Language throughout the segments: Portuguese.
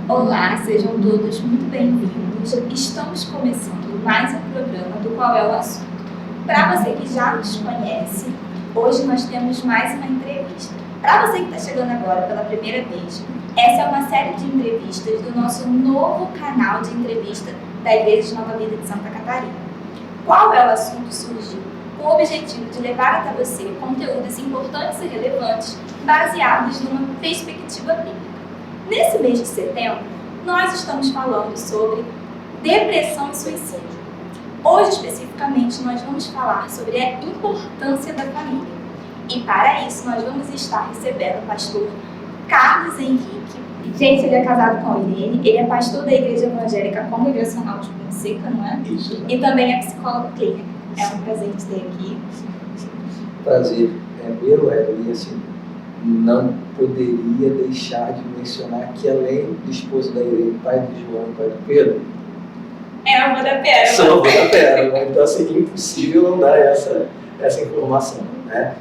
Olá, sejam todos muito bem-vindos. Estamos começando mais um programa do Qual é o Assunto. Para você que já nos conhece, hoje nós temos mais uma entrevista. Para você que está chegando agora pela primeira vez, essa é uma série de entrevistas do nosso novo canal de entrevista da Igreja de Nova Vida de Santa Catarina. Qual é o Assunto surgiu com o objetivo de levar até você conteúdos importantes e relevantes baseados numa perspectiva bíblica. Nesse mês de setembro, nós estamos falando sobre depressão e suicídio. Hoje, especificamente, nós vamos falar sobre a importância da família. E para isso, nós vamos estar recebendo o pastor Carlos Henrique. Gente, ele é casado com a Irene, ele é pastor da Igreja Evangélica Congregacional de Fonseca, não é? Isso. E também é psicólogo clínico. É um prazer te ter aqui. Prazer é meu, e assim, não poderia deixar de mencionar que além do esposo da Irene, pai do João e pai do Pedro, É a avó da Pérola. sou avô da Pérola, então assim, impossível não dar essa informação, né?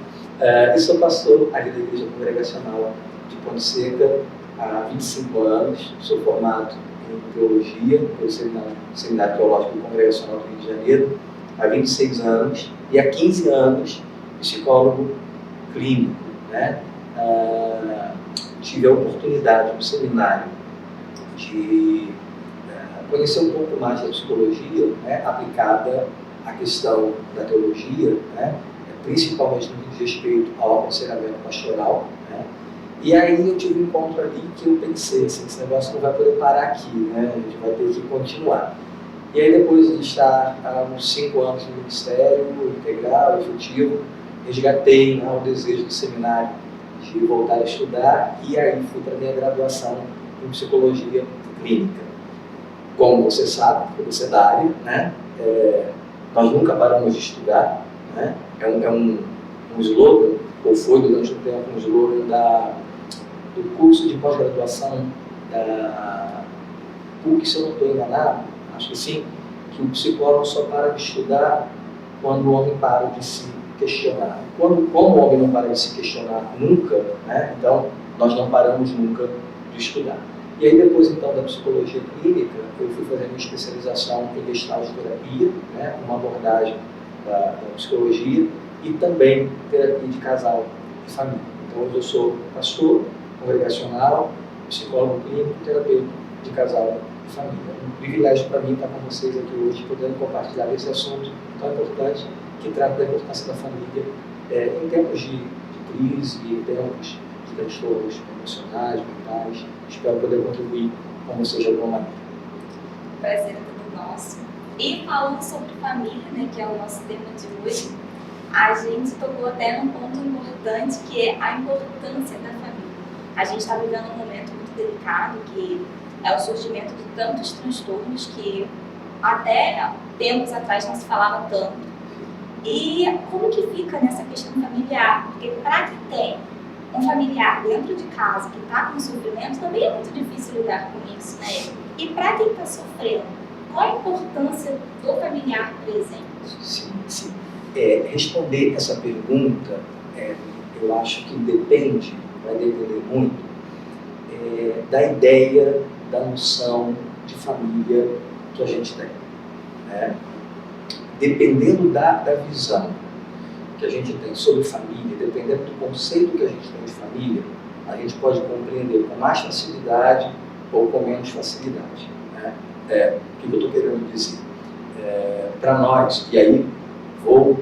E sou pastor ali da Igreja Congregacional de Ponte Seca há 25 anos, sou formado em Teologia pelo Seminário Teológico Congregacional do Rio de Janeiro há 26 anos e há 15 anos psicólogo clínico, né? Tive a oportunidade no seminário de conhecer um pouco mais da psicologia, né, aplicada à questão da teologia, né, principalmente no que diz respeito ao aconselhamento pastoral, né. E aí eu tive um encontro ali que eu pensei assim, esse negócio não vai poder parar aqui, né, a gente vai ter que continuar. E aí depois de estar há uns 5 anos no ministério integral, efetivo, resgatei, né, o desejo do seminário de voltar a estudar, e aí fui para a minha graduação em psicologia clínica. Como você sabe, porque você é da área, né? Nós nunca paramos de estudar, né? É um slogan, ou foi durante um tempo um slogan do curso de pós-graduação da PUC, se eu não estou enganado, acho que sim, que o psicólogo só para de estudar quando o homem para de se questionar. Como o homem não para de se questionar nunca, né? Então nós não paramos nunca de estudar. E aí depois então da psicologia clínica, eu fui fazer minha especialização em gestalt terapia, né? Uma abordagem da psicologia e também terapia de casal e família. Então hoje eu sou pastor congregacional, psicólogo clínico, terapeuta de casal e família. É um privilégio para mim estar com vocês aqui hoje, podendo compartilhar esse assunto tão importante que trata da importância da família em tempos de crise, em tempos de transtornos emocionais, mentais. Espero poder contribuir com vocês de alguma maneira. O prazer é todo nosso. E falando sobre família, né, que é o nosso tema de hoje, a gente tocou até num ponto importante, que é a importância da família. A gente está vivendo um momento muito delicado, que é o surgimento de tantos transtornos que até tempos atrás não se falava tanto. E como que fica nessa questão familiar? Porque para que tem um familiar dentro de casa que está com sofrimento, também é muito difícil lidar com isso, né? E para quem está sofrendo, qual a importância do familiar presente? Sim. Responder essa pergunta, eu acho que vai depender muito da ideia, da noção de família que a gente tem, né? Dependendo da visão que a gente tem sobre família, dependendo do conceito que a gente tem de família, a gente pode compreender com mais facilidade ou com menos facilidade, né? O que eu estou querendo dizer? Para nós, e aí vou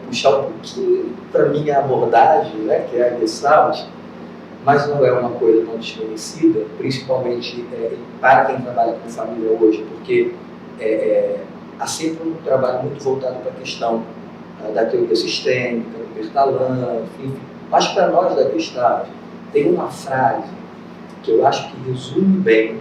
puxar um pouquinho para a minha abordagem, né, que é a Gestalt, mas não é uma coisa tão desconhecida, principalmente para quem trabalha com família hoje, porque há sempre um trabalho muito voltado para a questão da teoria sistêmica, do Bertalan, enfim. Mas para nós da Gestalt, tem uma frase que eu acho que resume bem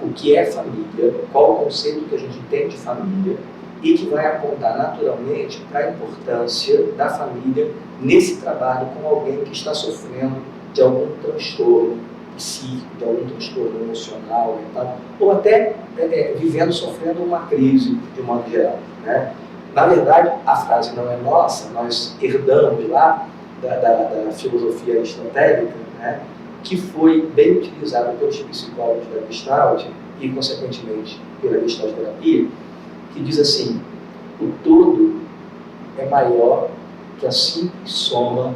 o que é família, qual o conceito que a gente tem de família, e que vai apontar naturalmente para a importância da família nesse trabalho com alguém que está sofrendo de algum transtorno psíquico, de algum transtorno emocional e tal, ou até vivendo, sofrendo uma crise de modo geral, né? Na verdade, a frase não é nossa, nós herdamos lá da filosofia aristotélica, né, que foi bem utilizada pelos psicólogos da Gestalt e, consequentemente, pela Gestalt terapia, que diz assim: o todo é maior que a simples soma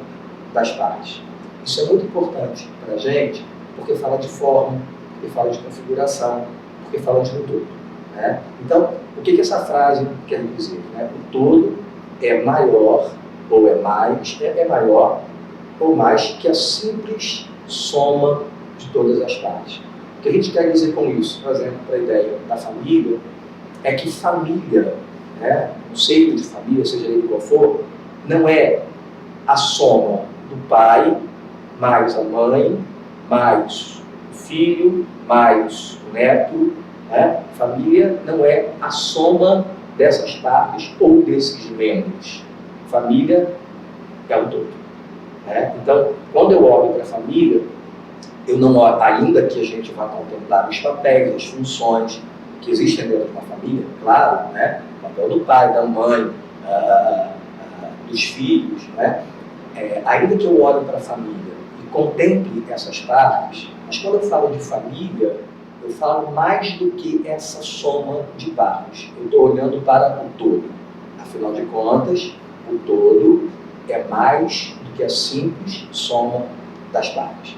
das partes. Isso é muito importante para a gente, porque fala de forma, porque fala de configuração, porque fala de um todo, né? Então, o que essa frase quer dizer, né? O todo é maior, ou é mais, é maior ou mais que a simples soma de todas as partes. O que a gente quer dizer com isso, por exemplo, para a ideia da família, é que família, né, o conceito de família, seja ele qual for, não é a soma do pai mais a mãe, mais o filho, mais o neto, né? Família não é a soma dessas partes ou desses membros. Família é o todo, né? Então, quando eu olho para a família, eu não olho, ainda que a gente vá contemplar os papéis, as funções que existem dentro de uma família, claro, né? O papel do pai, da mãe, dos filhos, né? Ainda que eu olhe para a família e contemple essas partes, mas quando eu falo de família, eu falo mais do que essa soma de partes. Eu estou olhando para o todo. Afinal de contas, o todo é mais do que a simples soma das partes.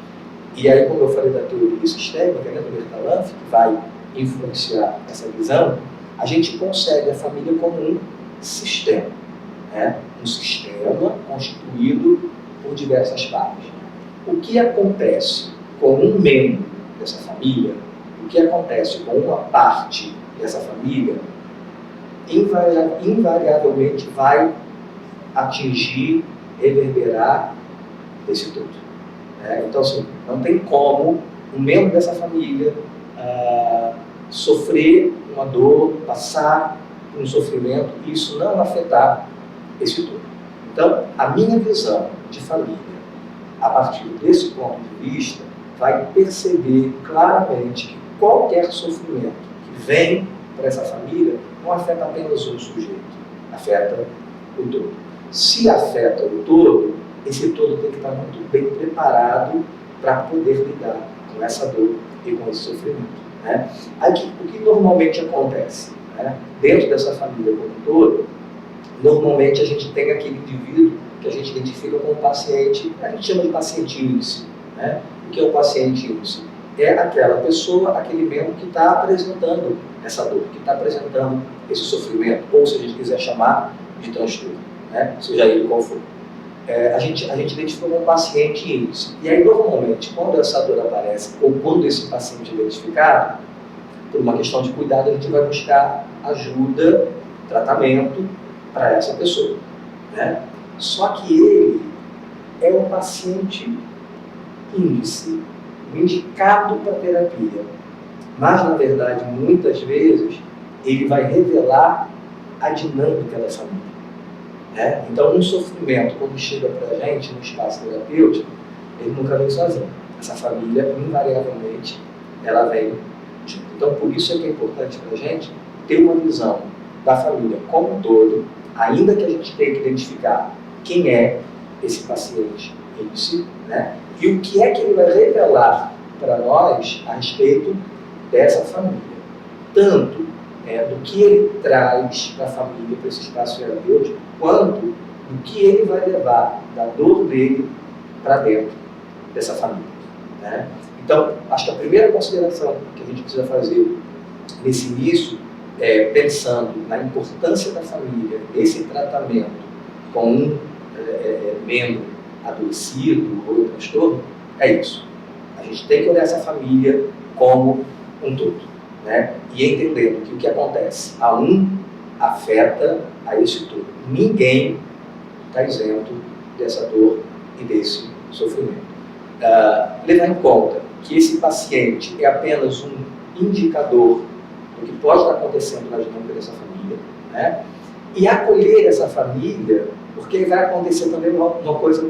E aí, como eu falei da teoria sistêmica, né, do Bertalanffy, que vai influenciar essa visão, a gente concebe a família como um sistema, né? Um sistema constituído por diversas partes. O que acontece com um membro dessa família, o que acontece com uma parte dessa família, invariavelmente vai atingir, reverberar esse todo. Então, assim, não tem como um membro dessa família sofrer uma dor, passar por um sofrimento, e isso não afetar esse todo. Então, a minha visão de família, a partir desse ponto de vista, vai perceber claramente que qualquer sofrimento que vem para essa família não afeta apenas um sujeito, afeta o todo. Se afeta o todo, esse todo tem que estar muito bem preparado para poder lidar com essa dor e com esse sofrimento, né? Aí, o que normalmente acontece, né? Dentro dessa família como um todo, normalmente a gente tem aquele indivíduo que a gente identifica como paciente, a gente chama de paciente índice, né? O que é o paciente índice? É aquela pessoa, aquele membro que está apresentando essa dor, que está apresentando esse sofrimento, ou se a gente quiser chamar de transtorno, né? Seja ele qual for. A gente identifica como paciente índice. E aí, normalmente, quando essa dor aparece, ou quando esse paciente é identificado, por uma questão de cuidado, a gente vai buscar ajuda, tratamento para essa pessoa, né? Só que ele é um paciente índice, indicado para terapia. Mas, na verdade, muitas vezes, ele vai revelar a dinâmica da família. Então, um sofrimento, quando chega para a gente no espaço terapêutico, ele nunca vem sozinho. Essa família, invariavelmente, ela vem junto. Então, por isso é que é importante para a gente ter uma visão da família como um todo, ainda que a gente tenha que identificar quem é esse paciente índice, né? E o que é que ele vai revelar para nós a respeito dessa família. Tanto do que ele traz para a família, para esse espaço terapêutico, quanto do que ele vai levar da dor dele para dentro dessa família, né? Então, acho que a primeira consideração que a gente precisa fazer nesse início, pensando na importância da família, esse tratamento com um membro adoecido ou transtorno, é isso. A gente tem que olhar essa família como um todo, né? E entendendo que o que acontece a um afeta a esse todo. Ninguém está isento dessa dor e desse sofrimento. Levar em conta que esse paciente é apenas um indicador do que pode estar acontecendo na dinâmica dessa família, né? E acolher essa família, porque vai acontecer também uma outra coisa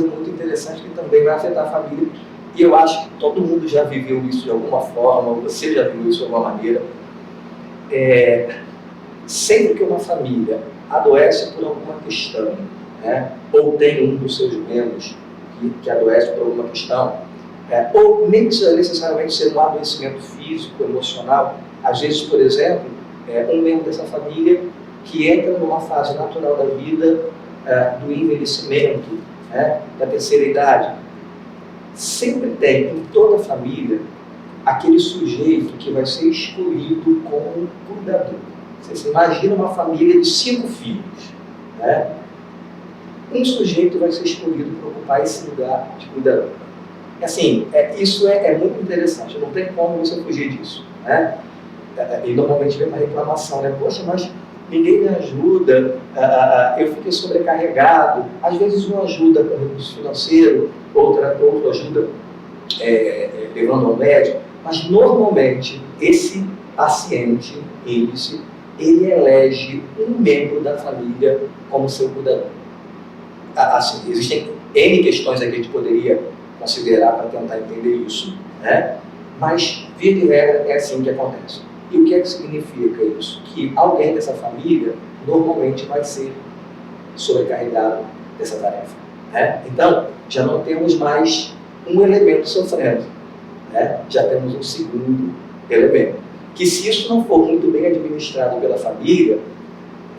muito interessante que também vai afetar a família, e eu acho que todo mundo já viveu isso de alguma forma, ou você já viveu isso de alguma maneira, sempre que uma família adoece por alguma questão, né, ou tem um dos seus membros que adoece por alguma questão, ou nem precisa necessariamente ser um adoecimento físico, emocional, às vezes, por exemplo, um membro dessa família que entra numa fase natural da vida, do envelhecimento, né, da terceira idade, sempre tem em toda a família aquele sujeito que vai ser escolhido como cuidador. Você imagina uma família de 5 filhos, né? Um sujeito vai ser escolhido para ocupar esse lugar de cuidador. Assim, isso é muito interessante, não tem como você fugir disso, né? E normalmente vem uma reclamação, né? Poxa, mas ninguém me ajuda, eu fiquei sobrecarregado. Às vezes um ajuda com recurso financeiro, outro ajuda levando ao médico, mas normalmente esse paciente, ele elege um membro da família como seu cuidador. Assim, existem N questões aqui que a gente poderia considerar para tentar entender isso, né? Mas, via de regra, é assim que acontece. E o que é que significa isso? Que alguém dessa família normalmente vai ser sobrecarregado dessa tarefa, né? Então, já não temos mais um elemento sofrendo, né? Já temos um segundo elemento. Que se isso não for muito bem administrado pela família,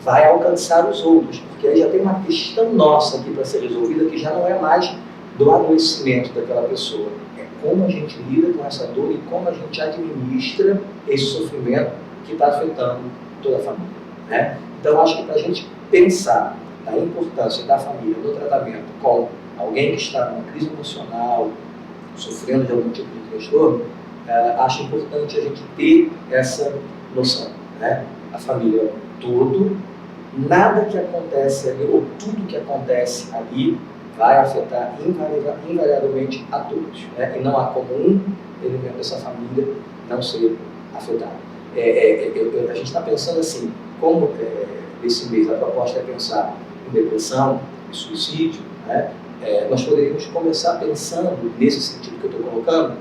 vai alcançar os outros, porque aí já tem uma questão nossa aqui para ser resolvida que já não é mais do adoecimento daquela pessoa, é como a gente lida com essa dor e como a gente administra esse sofrimento que está afetando toda a família, né? Então, acho que para a gente pensar na importância da família no tratamento com alguém que está numa crise emocional, sofrendo de algum tipo de transtorno, acho importante a gente ter essa noção, né? A família todo, nada que acontece ali, ou tudo que acontece ali, vai afetar invariavelmente a todos, né? E não há como um elemento dessa família não ser afetado. A gente está pensando assim, como esse mês a proposta é pensar em depressão e suicídio, né? Nós poderíamos começar pensando, nesse sentido que eu estou colocando,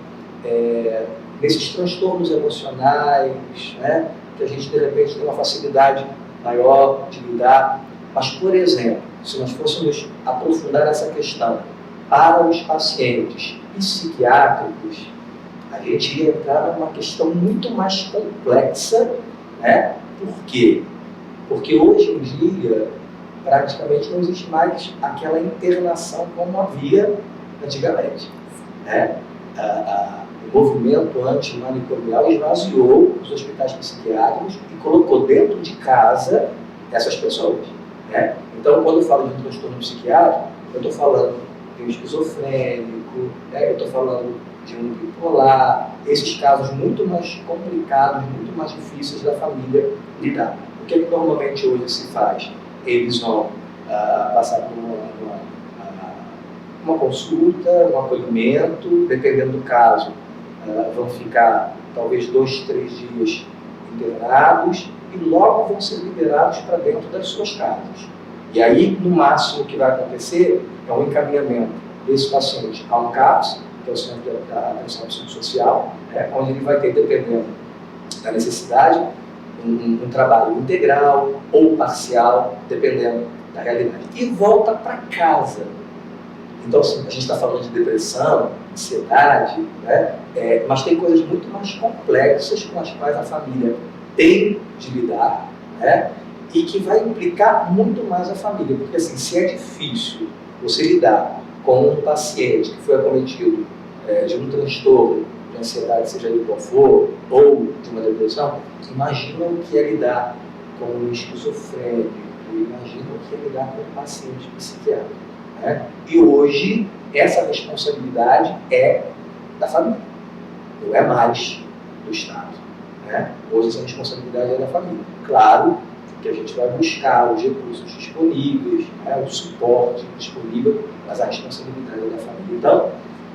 nesses transtornos emocionais, né? Que a gente de repente tem uma facilidade maior de lidar. Mas, por exemplo, se nós fôssemos aprofundar essa questão para os pacientes psiquiátricos, a gente ia entrar numa questão muito mais complexa, né? Por quê? Porque hoje em dia, praticamente não existe mais aquela internação como havia antigamente, né? O movimento antimanicomial esvaziou os hospitais psiquiátricos e colocou dentro de casa essas pessoas, né? Então, quando eu falo de um transtorno psiquiátrico, eu estou falando de um esquizofrênico, né? Eu estou falando de um bipolar, esses casos muito mais complicados, muito mais difíceis da família lidar. O que normalmente hoje se faz? Eles vão passar por uma consulta, um acolhimento, dependendo do caso, vão ficar talvez 2, 3 dias internados e logo vão ser liberados para dentro das suas casas. E aí, no máximo, o que vai acontecer é um encaminhamento desse paciente a um CAPS, que é o Centro de Atenção Psicossocial, né, onde ele vai ter, dependendo da necessidade, um trabalho integral ou parcial, dependendo da realidade. E volta para casa. Então, assim, a gente está falando de depressão, ansiedade, né? Mas tem coisas muito mais complexas com as quais a família tem de lidar, né? E que vai implicar muito mais a família. Porque, assim, se é difícil você lidar com um paciente que foi acometido de um transtorno de ansiedade, seja ele qual for, ou de uma depressão, imagina o que é lidar com um esquizofrênico, imagina o que é lidar com um paciente psiquiátrico, né? E hoje, essa responsabilidade é da família, não é mais do Estado, né? Hoje, essa responsabilidade é da família. Claro que a gente vai buscar os recursos disponíveis, né, o suporte disponível, mas a responsabilidade é da família. Então,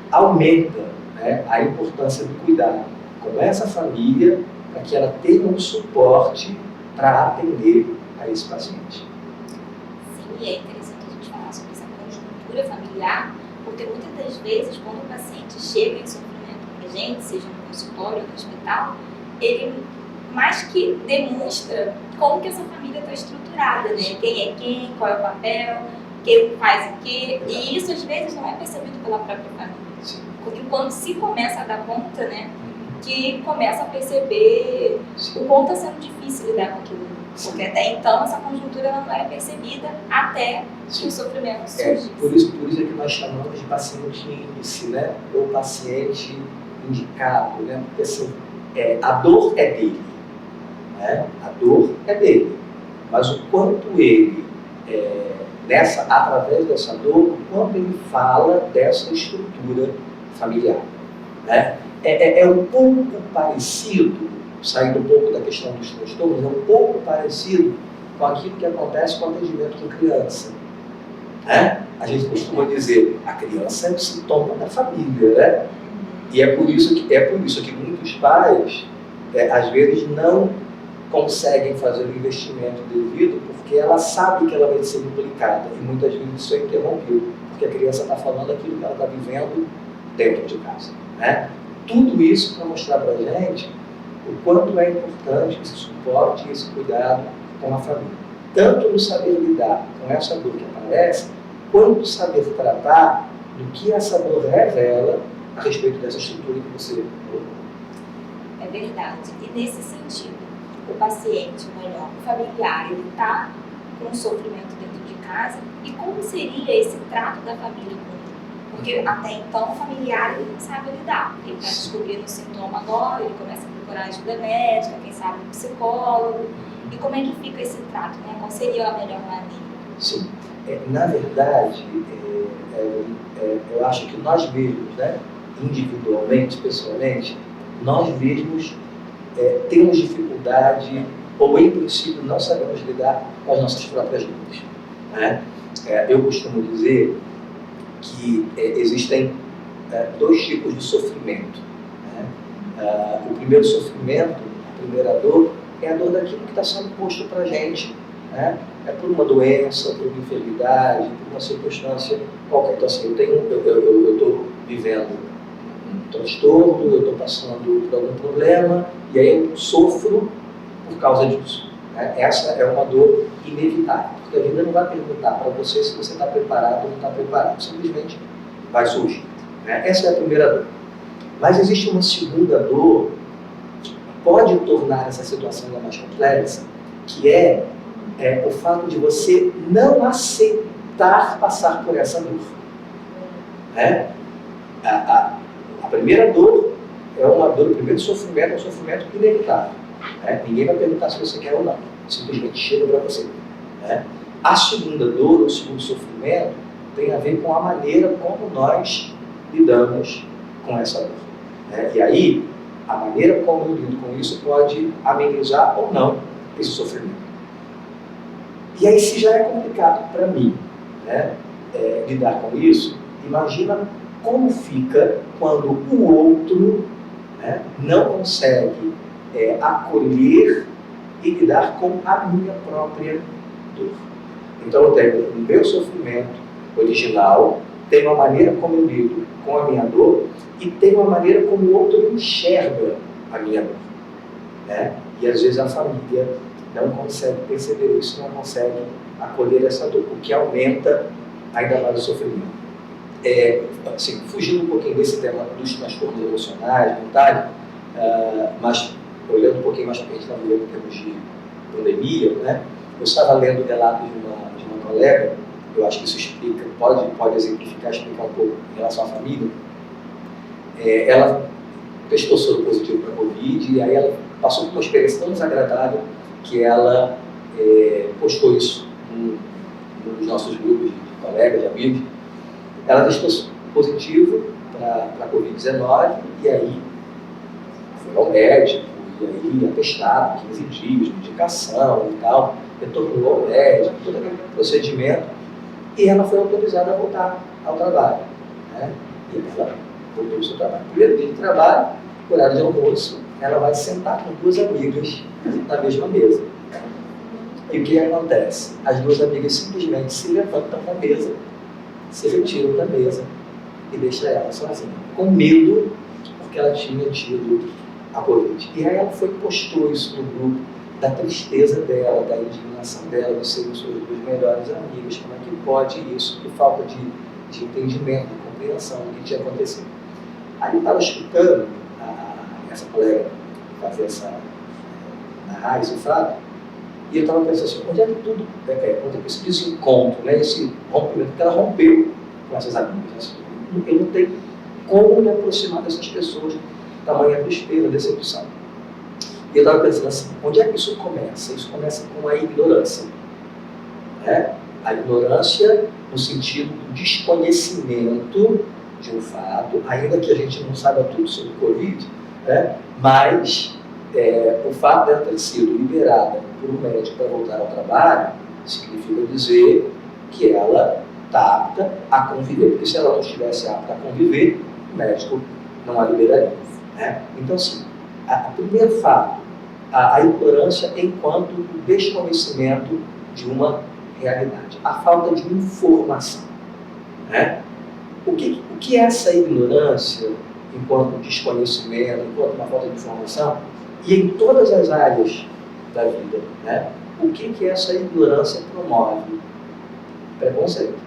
aumenta, né, a importância do cuidado com essa família para que ela tenha um suporte para atender a esse paciente. Sim, e é interessante a gente falar sobre essa conjuntura familiar, Porque muitas das vezes, quando o paciente chega em sofrimento com a gente, seja no consultório ou no hospital, ele mais que demonstra como que essa família está estruturada, né? Quem é quem, qual é o papel, quem faz o quê, e isso às vezes não é percebido pela própria família. Sim. Porque quando se começa a dar conta, né, que começa a perceber o quanto está sendo difícil lidar com aquilo. Porque até então essa conjuntura ela não era percebida até que o sofrimento surgisse. Por isso é que nós chamamos de paciente índice, né? Ou paciente indicado, né? Porque assim, a dor é dele, né? A dor é dele, mas o quanto ele, através dessa dor, o quanto ele fala dessa estrutura familiar, né? É um pouco parecido, saindo um pouco da questão dos transtornos, é um pouco parecido com aquilo que acontece com o atendimento com criança, né? A gente costuma dizer, a criança é o sintoma da família, né? E é por isso que muitos pais, às vezes, não conseguem fazer o investimento devido, porque ela sabe que ela vai ser implicada, e muitas vezes isso é interrompido, porque a criança está falando aquilo que ela está vivendo dentro de casa, né? Tudo isso para mostrar para a gente o quanto é importante esse suporte e esse cuidado com a família. Tanto no saber lidar com essa dor que aparece, quanto saber tratar do que essa dor revela a respeito dessa estrutura que você colocou. É verdade. E nesse sentido, o paciente, melhor, o familiar, ele está com um sofrimento dentro de casa, e como seria esse trato da família com ele? Porque até então o familiar ele não sabe lidar. Ele está descobrindo o sintoma agora, ele começa a procurar ajuda médica, quem sabe um psicólogo. E como é que fica esse trato, né? Qual seria a melhor maneira? Sim. Na verdade, eu acho que nós mesmos, né, individualmente, pessoalmente, nós mesmos temos dificuldade, ou em princípio não sabemos lidar com as nossas próprias dores, né? Eu costumo dizer que existem dois tipos de sofrimento, né? O primeiro sofrimento, a primeira dor, é a dor daquilo que está sendo posto para a gente, né? É por uma doença, por uma enfermidade, por uma circunstância qualquer. Então, assim, eu estou vivendo um transtorno, eu estou passando por algum problema, e aí eu sofro por causa disso, né? Essa é uma dor inevitável, porque a vida não vai perguntar para você se você está preparado ou não está preparado, simplesmente vai surgir, né? Essa é a primeira dor. Mas existe uma segunda dor que pode tornar essa situação ainda mais complexa, que é o fato de você não aceitar passar por essa dor, né? A primeira dor é uma dor, o primeiro sofrimento é um sofrimento inevitável, né? Ninguém vai perguntar se você quer ou não, simplesmente chega para você, né? A segunda dor, o segundo sofrimento, tem a ver com a maneira como nós lidamos com essa dor, né? E aí, a maneira como eu lido com isso pode amenizar ou não esse sofrimento. E aí, se já é complicado para mim, né, lidar com isso, imagina como fica quando o outro, né, não consegue acolher e lidar com a minha própria dor. Então, eu tenho o meu sofrimento original, tenho a maneira como eu lido com a minha dor e tenho a maneira como o outro enxerga a minha dor, né? E às vezes a família não consegue perceber isso, não consegue acolher essa dor, o que aumenta ainda mais o sofrimento. Assim, fugindo um pouquinho desse tema dos transtornos emocionais, mentais, mas olhando um pouquinho mais para frente, estava vivendo em termos de pandemia, né? Eu estava lendo relatos de uma colega, eu acho que isso explica, pode exemplificar, explicar um pouco em relação à família. Ela testou soro positivo para a Covid, e aí ela passou por uma experiência tão desagradável que ela postou isso num dos nossos grupos de colegas, de amigos. Ela testou positivo para a Covid-19 e aí foi ao médico, e aí atestado, 15 dias, medicação e tal, retornou ao médico, todo aquele procedimento, e ela foi autorizada a voltar ao trabalho, né? E ela voltou ao seu trabalho. Primeiro dia de trabalho, horário de almoço, ela vai sentar com duas amigas na mesma mesa. E o que acontece? As duas amigas simplesmente se levantam da mesa, se retiram da mesa e deixa ela sozinha, com medo, porque ela tinha tido a Covid. E aí ela foi e postou isso no grupo, da tristeza dela, da indignação dela, de serem suas duas melhores amigas, como é que pode isso, que falta de entendimento, de compreensão do que tinha acontecido. Aí eu estava escutando essa colega fazer essa narrar esse fato, e eu estava pensando assim, onde é que tudo, onde é que esse desencontro, né, esse rompimento, que ela rompeu com essas amigas, assim, eu não tenho como me aproximar dessas pessoas, tamanha tristeza, decepção. E eu estava pensando assim, onde é que isso começa? Isso começa com a ignorância. Né? A ignorância no sentido do desconhecimento de um fato, ainda que a gente não saiba tudo sobre o Covid, né? Mas o fato dela ter sido liberada por um médico para voltar ao trabalho significa dizer que ela está apta a conviver, porque se ela não estivesse apta a conviver, o médico não a liberaria. Né? Então, assim, o primeiro fato, a ignorância enquanto o desconhecimento de uma realidade, a falta de informação. Né? O que é essa ignorância enquanto desconhecimento, enquanto uma falta de informação, e em todas as áreas da vida? Né? O que essa ignorância promove? Preconceito.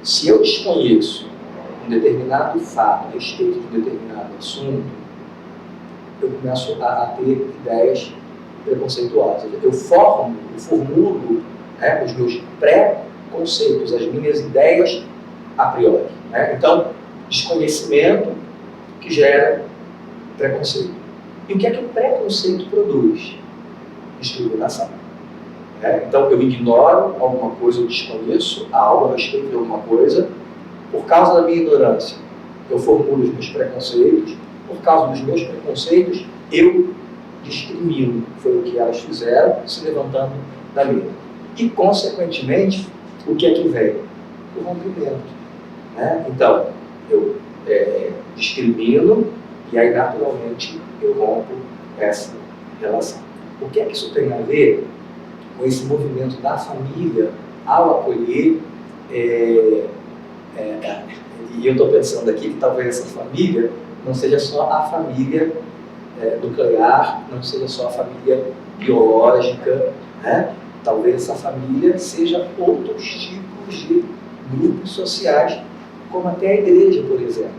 Se eu desconheço um determinado fato a respeito de um determinado assunto, eu começo a ter ideias preconceituosas. Eu formulo né, os meus pré-conceitos, as minhas ideias a priori. Né? Então, desconhecimento que gera preconceito. E o que é que o preconceito produz? Discriminação. Então, eu ignoro alguma coisa, eu desconheço algo a respeito de alguma coisa, por causa da minha ignorância, eu formulo os meus preconceitos, por causa dos meus preconceitos, eu discrimino. Foi o que elas fizeram, se levantando da mesa. E, consequentemente, o que é que vem? O rompimento. Né? Então, eu discrimino e aí, naturalmente, eu rompo essa relação. O que é que isso tem a ver com esse movimento da família ao acolher? E eu estou pensando aqui que talvez essa família não seja só a família nuclear, não seja só a família biológica, né? Talvez essa família seja outros tipos de grupos sociais, como até a igreja, por exemplo,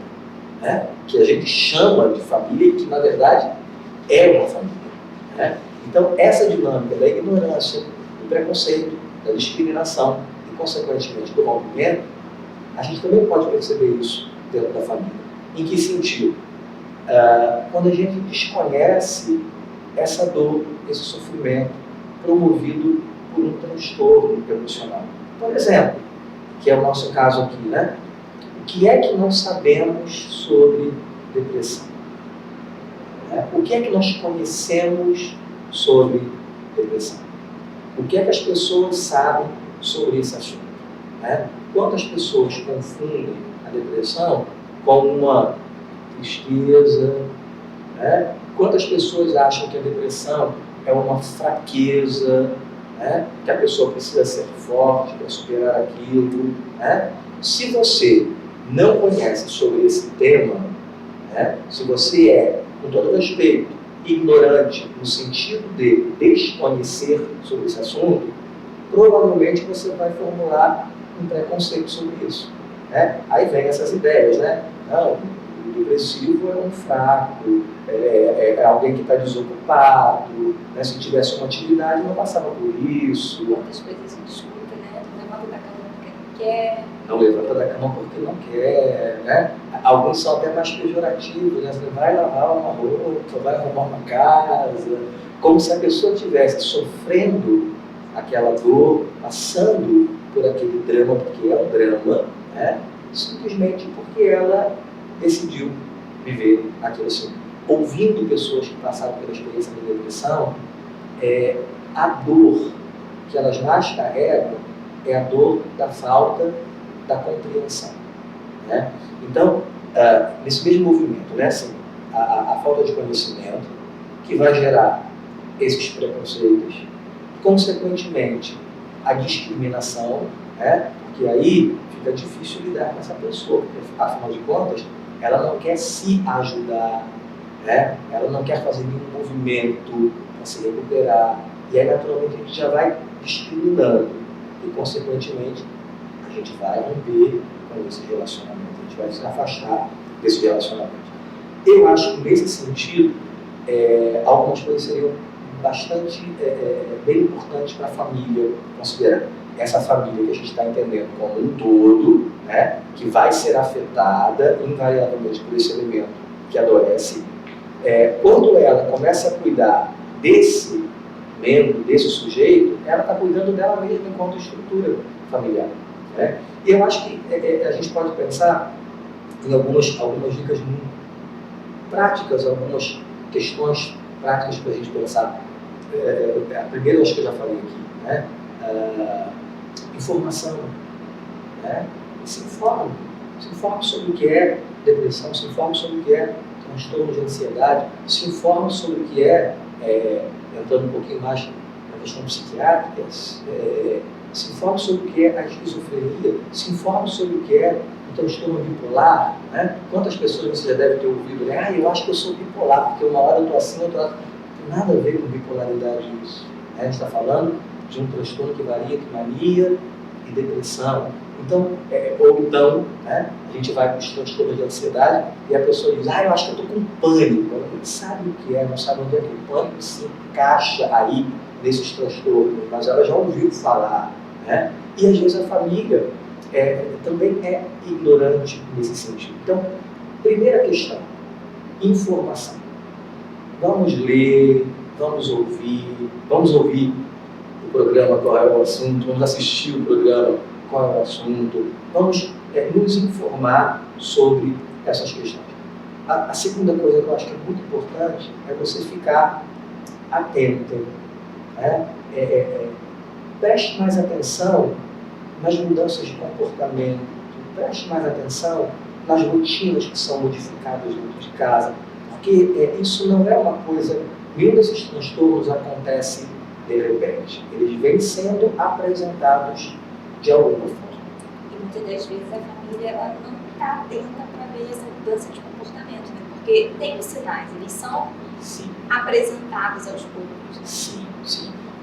né? Que a gente chama de família e que, na verdade, é uma família. Né? Então, essa dinâmica da ignorância, do preconceito, da discriminação e, consequentemente, do rompimento, a gente também pode perceber isso dentro da família. Em que sentido? Quando a gente desconhece essa dor, esse sofrimento promovido por um transtorno emocional. Por exemplo, que é o nosso caso aqui, né? O que é que nós sabemos sobre depressão? O que é que nós conhecemos sobre depressão? O que é que as pessoas sabem sobre esse assunto? Quantas pessoas confundem a depressão com uma tristeza? Quantas pessoas acham que a depressão é uma fraqueza, que a pessoa precisa ser forte para superar aquilo? Se você não conhece sobre esse tema, se você é, com todo respeito, ignorante no sentido de desconhecer sobre esse assunto, provavelmente você vai formular um preconceito sobre isso. Aí vem essas ideias, Não, o depressivo é um fraco, é alguém que está desocupado, Se tivesse uma atividade não passava por isso. Muitas coisas a gente escuta, Não levanta da cama porque não quer. Não levanta da cama porque não quer, Alguns são até mais pejorativos, Você vai lavar uma roupa, vai arrumar uma casa, como se a pessoa estivesse sofrendo aquela dor, passando por aquele drama, porque é um drama, simplesmente porque ela decidiu viver aquilo assim. Ouvindo pessoas que passaram pela experiência da depressão, a dor que elas mais carregam é a dor da falta da compreensão. Então, nesse mesmo movimento, assim, a falta de conhecimento, que vai gerar esses preconceitos, consequentemente, a discriminação, porque aí fica difícil lidar com essa pessoa, porque afinal de contas, ela não quer se ajudar, né? Ela não quer fazer nenhum movimento para se recuperar, e aí naturalmente a gente já vai discriminando, e consequentemente a gente vai romper com esse relacionamento, a gente vai se afastar desse relacionamento. Eu acho que nesse sentido, algumas coisas seriam bastante bem importantes para a família considerar. Essa família que a gente está entendendo como um todo, né, que vai ser afetada invariavelmente por esse elemento que adoece, quando ela começa a cuidar desse membro, desse sujeito, ela está cuidando dela mesma enquanto estrutura familiar. Né? E eu acho que a gente pode pensar em algumas dicas muito práticas, algumas questões práticas para a gente pensar. A primeira, acho que eu já falei aqui, né? Informação, né? Se informe sobre o que é depressão, se informe sobre o que é transtorno de ansiedade, se informe sobre o que entrando um pouquinho mais na questão psiquiátrica, se informe sobre o que é a esquizofrenia, se informe sobre o que é o transtorno bipolar, né? Quantas pessoas você já deve ter ouvido, né? Eu acho que eu sou bipolar, porque uma hora eu estou assim, outra hora... Não tem nada a ver com bipolaridade isso. A gente está falando de um transtorno que varia entre mania e depressão. Então, ou então, né, a gente vai para os transtornos de ansiedade e a pessoa diz, eu acho que eu estou com pânico. Ela não sabe o que é, não sabe onde é que o pânico se encaixa aí nesses transtornos, mas ela já ouviu falar, né? E às vezes a família também é ignorante nesse sentido. Então, primeira questão, informação. Vamos ler, vamos ouvir o programa Qual é o Assunto, vamos assistir o programa Qual é o Assunto, vamos nos informar sobre essas questões. A segunda coisa que eu acho que é muito importante é você ficar atento, né? Preste mais atenção nas mudanças de comportamento, preste mais atenção nas rotinas que são modificadas dentro de casa, porque isso não é uma coisa, nenhum desses transtornos acontece de repente, eles vêm sendo apresentados de alguma forma. E muitas das vezes a família ela não está atenta para ver essa mudança de comportamento, né? Porque tem os sinais, eles são apresentados aos poucos. Sim.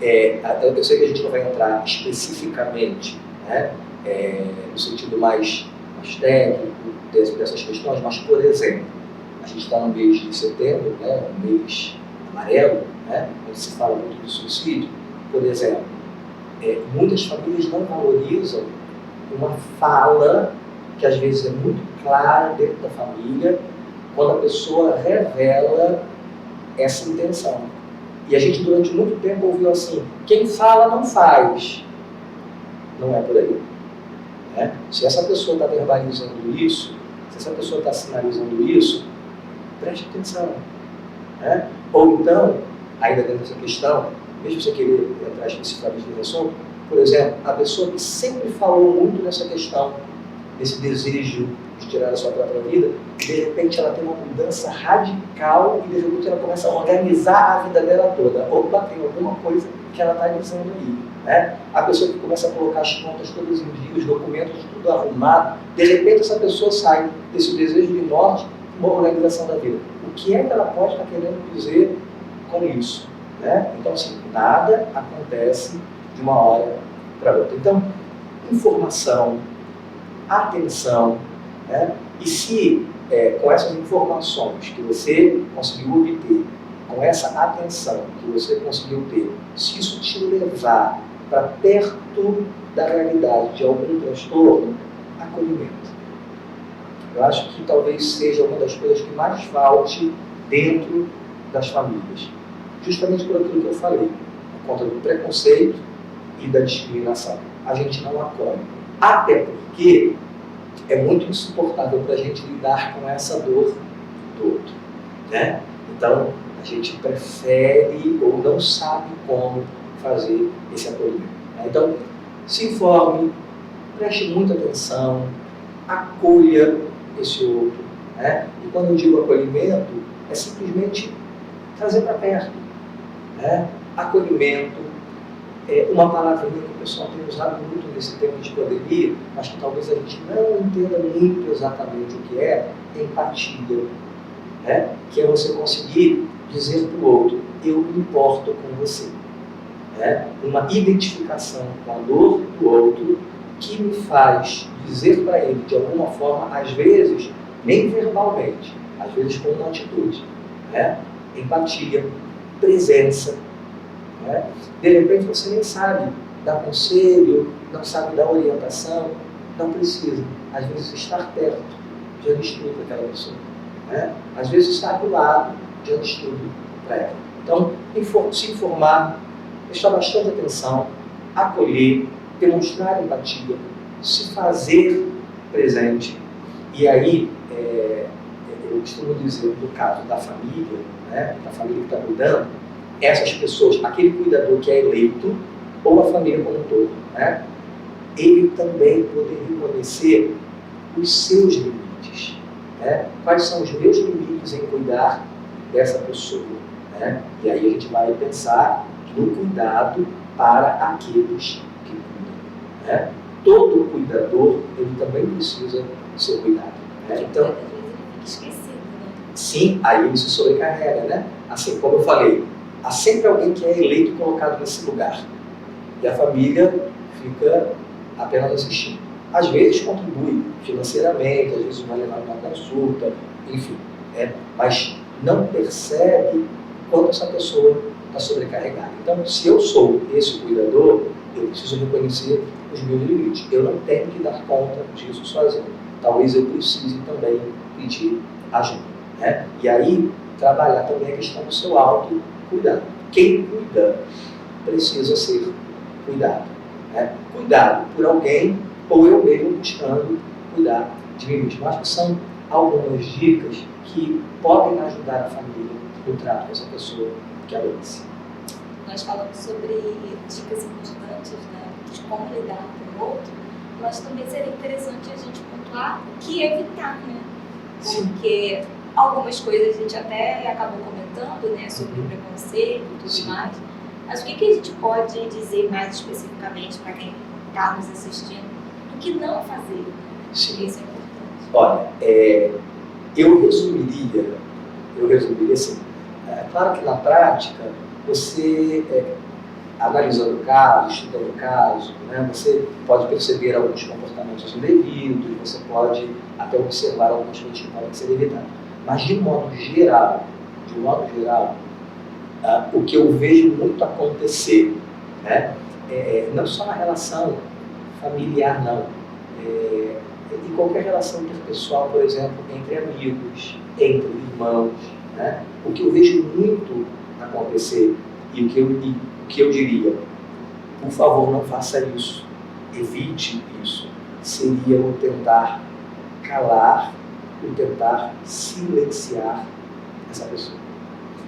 Eu sei que a gente não vai entrar especificamente, né, no sentido mais técnico dessas questões, mas, por exemplo, a gente está no mês de setembro, né, um mês amarelo, né, onde se fala muito do suicídio. Por exemplo, muitas famílias não valorizam uma fala que às vezes é muito clara dentro da família, quando a pessoa revela essa intenção. E a gente durante muito tempo ouviu assim, quem fala não faz. Não é por aí. Né? Se essa pessoa está verbalizando isso, se essa pessoa está sinalizando isso, preste atenção. Né? Ou então, ainda dentro dessa questão, mesmo você querer entrar especificamente nesse assunto, por exemplo, a pessoa que sempre falou muito nessa questão, desse desejo de tirar a sua própria vida, de repente ela tem uma mudança radical e de repente ela começa a organizar a vida dela toda. Opa, tem alguma coisa que ela está dizendo aí. Né? A pessoa que começa a colocar as contas todas em dia, os documentos tudo arrumado, de repente essa pessoa sai desse desejo de morte, uma organização da vida. O que é que ela pode estar querendo dizer com isso? Né? Então, assim, nada acontece de uma hora para outra. Então, informação, atenção, né? E se com essas informações que você conseguiu obter, com essa atenção que você conseguiu ter, se isso te levar para perto da realidade de algum transtorno, acolhimento. Eu acho que talvez seja uma das coisas que mais falte dentro das famílias. Justamente por aquilo que eu falei, por conta do preconceito e da discriminação. A gente não acolhe. Até porque é muito insuportável para a gente lidar com essa dor do outro. Né? Então, a gente prefere ou não sabe como fazer esse acolhimento. Né? Então, se informe, preste muita atenção, acolha esse outro. Né? E quando eu digo acolhimento, é simplesmente trazer para perto. Né? Acolhimento, uma palavrinha que o pessoal tem usado muito nesse tempo de pandemia, mas que talvez a gente não entenda muito exatamente o que é empatia, né? Que é você conseguir dizer para o outro, eu me importo com você. Né? Uma identificação com a dor do outro que me faz dizer para ele de alguma forma, às vezes, nem verbalmente, às vezes com uma atitude. Né? Empatia, presença. Né? De repente você nem sabe dar conselho, não sabe dar orientação, não precisa. Às vezes estar perto já diz tudo para aquela pessoa. Né? Às vezes estar do lado já diz tudo para ela. Então, se informar, prestar bastante atenção, acolher, demonstrar empatia, se fazer presente. E aí, eu costumo dizer, no caso da família, né, da família que está cuidando, essas pessoas, aquele cuidador que é eleito, ou a família como um todo, né, ele também poder reconhecer os seus limites. Né? Quais são os meus limites em cuidar dessa pessoa? Né? E aí a gente vai pensar no cuidado para aqueles que cuidam. Né? Todo cuidador, ele também precisa ser cuidado. Né? Então, às vezes ele fica esquecido, né? sim, aí ele se sobrecarrega, né? Assim como eu falei, há sempre alguém que é eleito e colocado nesse lugar. E a família fica apenas assistindo. Às vezes contribui financeiramente, às vezes vai levar uma consulta, enfim. Mas não percebe quanto essa pessoa está sobrecarregada. Então, se eu sou esse cuidador, eu preciso reconhecer os meus limites. Eu não tenho que dar conta disso sozinho. Talvez eu precise também pedir ajuda. Né? E aí, trabalhar também a questão do seu autocuidado. Quem cuida precisa ser cuidado. Né? Cuidado por alguém ou eu mesmo buscando cuidar de mim mesmo. Acho que são algumas dicas que podem ajudar a família no trato com essa pessoa que adoece. Nós falamos sobre dicas importantes, né, de como lidar com o outro, mas também seria interessante a gente pontuar o que evitar, né? Porque algumas coisas a gente até acabou comentando, né, sobre o preconceito e tudo Sim. mais, mas o que a gente pode dizer mais especificamente para quem está nos assistindo do que não fazer? Sim. Isso é importante. Olha, eu resumiria assim, claro que na prática, você, analisando o caso, estudando o caso, né, você pode perceber alguns comportamentos indevidos, você pode até observar algumas coisas que podem ser evitadas. Mas, de modo geral, o que eu vejo muito acontecer, né, não só na relação familiar, não, em qualquer relação interpessoal, por exemplo, entre amigos, entre irmãos, né, o que eu vejo muito acontecer e o que eu diria, por favor, não faça isso, evite isso, seria o tentar calar, o tentar silenciar essa pessoa.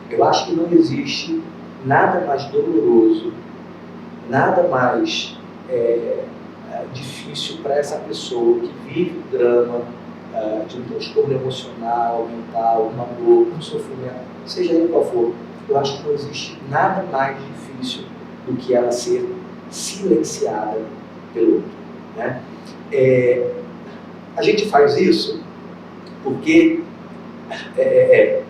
Eu acho que não existe nada mais doloroso, nada mais difícil para essa pessoa que vive o drama de um transtorno emocional, mental, uma dor, um sofrimento, seja ele qual for. Eu acho que não existe nada mais difícil do que ela ser silenciada pelo outro. Né? A gente faz isso porque é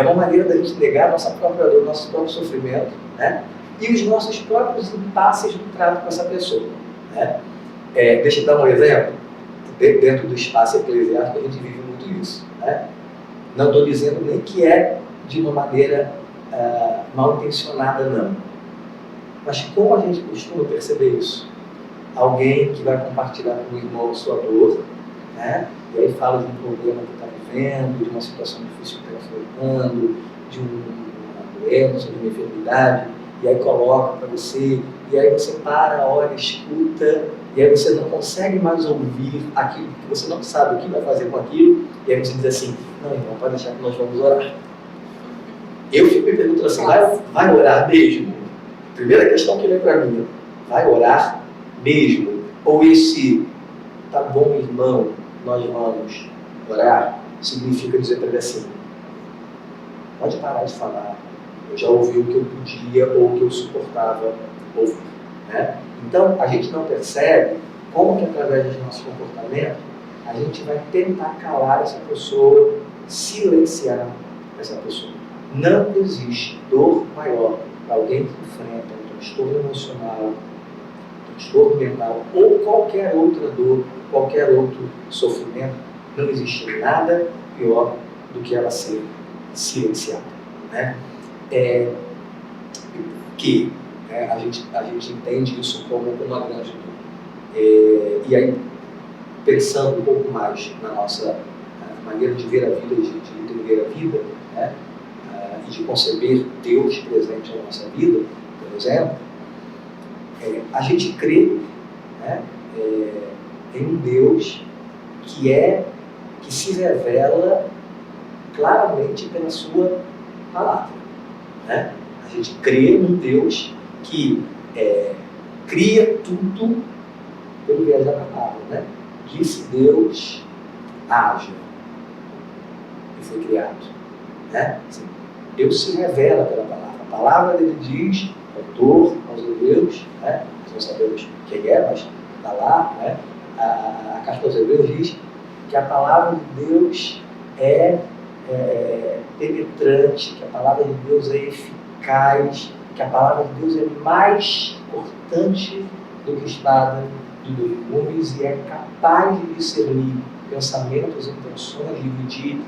uma maneira da gente negar a nossa própria dor, nosso próprio sofrimento, né? E os nossos próprios impasses no trato com essa pessoa. Né? Deixa eu dar um exemplo. Dentro do espaço eclesiástico a gente vive muito isso. Né? Não estou dizendo nem que é de uma maneira mal intencionada, não. Mas como a gente costuma perceber isso? Alguém que vai compartilhar com o irmão a sua dor, né? E aí fala de um problema que está vivendo, de uma situação difícil que está enfrentando, de uma doença, de uma enfermidade, e aí coloca para você, e aí você para, olha, escuta, e aí você não consegue mais ouvir aquilo, porque você não sabe o que vai fazer com aquilo, e aí você diz assim, não, irmão, pode deixar que nós vamos orar. Eu fico me perguntando assim, vai orar mesmo? Primeira questão que vem para mim, vai orar mesmo? Ou esse, tá bom, irmão, nós vamos orar, significa dizer para ele assim, pode parar de falar, eu já ouvi o que eu podia ou o que eu suportava ouvir. né? Então, a gente não percebe como que através do nosso comportamento a gente vai tentar calar essa pessoa, silenciar essa pessoa. Não existe dor maior para alguém que enfrenta um transtorno emocional, um transtorno mental ou qualquer outra dor, qualquer outro sofrimento. Não existe nada pior do que ela ser silenciada, né? A gente entende isso como uma grande dor. E aí, pensando um pouco mais na nossa maneira de ver a vida, de entender a vida, né? E de conceber Deus presente na nossa vida, por exemplo, a gente crê, né, em um Deus que se revela claramente pela sua palavra, né? A gente crê num Deus que cria tudo pelo viés da palavra, né? Disse Deus, haja, e foi criado, né? Assim, Deus se revela pela palavra. A palavra dele diz, autor aos Hebreus, né? Nós não sabemos quem mas está lá, né? A carta aos Hebreus diz que a palavra de Deus é penetrante, que a palavra de Deus é eficaz, que a palavra de Deus é mais cortante do que espada de dois gumes e é capaz de discernir pensamentos e intenções, dividir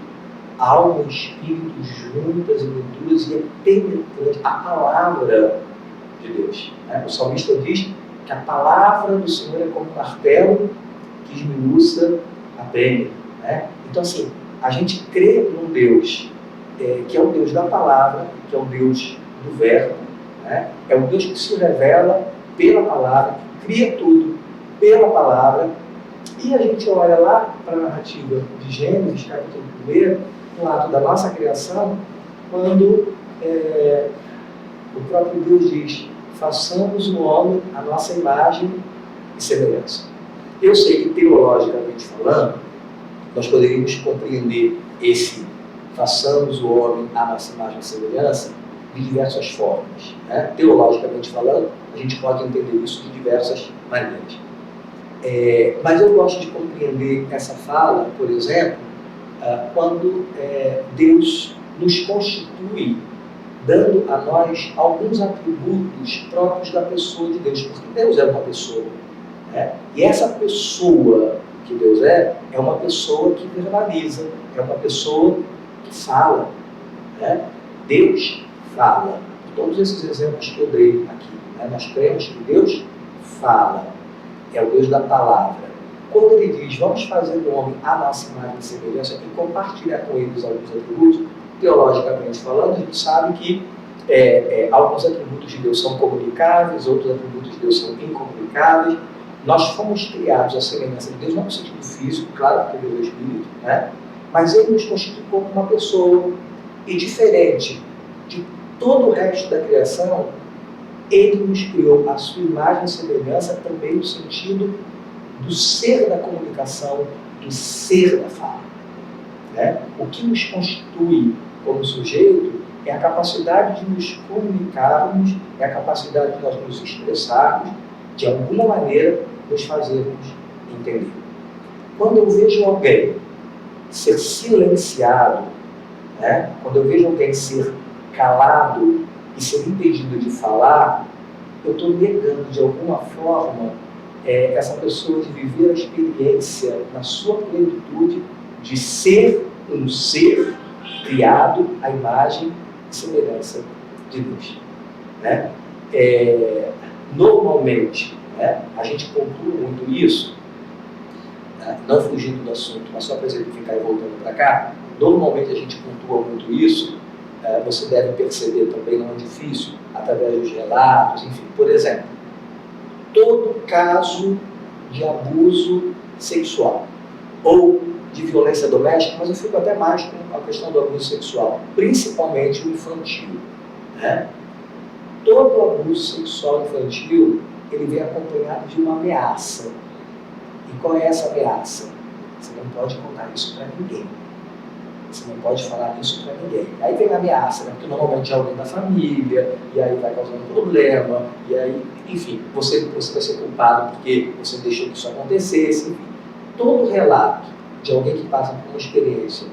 alma e espírito juntas e medulas, e é penetrante a palavra de Deus, né? O salmista diz que a palavra do Senhor é como um martelo que esmiuça a pele, né? Então, assim, a gente crê num Deus que é o Deus da palavra, que é o Deus do verbo, né? É um Deus que se revela pela palavra, que cria tudo pela palavra. E a gente olha lá para a narrativa de Gênesis, capítulo 1, no ato da nossa criação, quando o próprio Deus diz: façamos o homem à nossa imagem e semelhança. Eu sei que, teologicamente falando, nós poderíamos compreender esse façamos o homem à nossa imagem e semelhança de diversas formas, né? Teologicamente falando, a gente pode entender isso de diversas maneiras. Mas eu gosto de compreender essa fala, por exemplo, quando Deus nos constitui, dando a nós alguns atributos próprios da pessoa de Deus, porque Deus é uma pessoa, né? E essa pessoa que Deus é uma pessoa que verbaliza, é uma pessoa que fala, né? Deus fala. Todos esses exemplos que eu dei aqui, né? Nós cremos que Deus fala, é o Deus da palavra. Quando ele diz, vamos fazer do homem a nossa imagem e semelhança e compartilhar com eles alguns atributos, teologicamente falando, a gente sabe que alguns atributos de Deus são comunicáveis, outros atributos de Deus são incomunicáveis. Nós fomos criados à semelhança de Deus, não no sentido físico, claro, porque Deus é Espírito, né? Mas ele nos constitui como uma pessoa, e diferente de todo o resto da criação, ele nos criou a sua imagem e semelhança também no sentido do ser da comunicação, do ser da fala, né? O que nos constitui como sujeito é a capacidade de nos comunicarmos, é a capacidade de nós nos expressarmos, de alguma maneira nos fazermos entender. Quando eu vejo alguém ser silenciado, né? Quando eu vejo alguém ser calado e ser impedido de falar, eu estou negando de alguma forma essa pessoa de viver a experiência na sua plenitude de ser um ser criado à imagem e semelhança de Deus, né? Normalmente, né, a gente pontua muito isso, né, não fugindo do assunto, mas só para exemplificar e voltando para cá, normalmente a gente pontua muito isso, você deve perceber também, não é difícil, através dos relatos, enfim. Por exemplo, todo caso de abuso sexual ou de violência doméstica, mas eu fico até mais com a questão do abuso sexual, principalmente o infantil, né? Todo abuso sexual infantil, ele vem acompanhado de uma ameaça. E qual é essa ameaça? Você não pode contar isso para ninguém. você não pode falar isso para ninguém. Aí vem a ameaça, né? Porque normalmente é alguém da família, e aí vai causando problema, e aí, enfim, você vai ser culpado porque você deixou que isso acontecesse, enfim. Todo relato de alguém que passa por uma experiência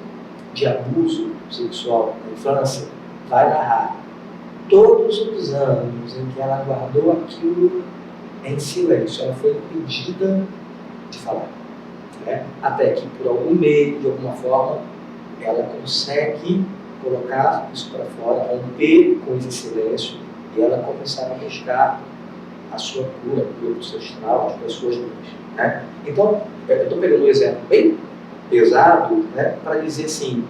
de abuso sexual na infância vai narrar todos os anos em que ela guardou aquilo em silêncio, ela foi impedida de falar. Né? Até que, por algum meio, de alguma forma, ela consegue colocar isso para fora, romper com esse silêncio e ela começar a buscar a sua cura, os seus traumas, as suas dores. Né? Então, eu estou pegando um exemplo bem pesado, né, para dizer assim,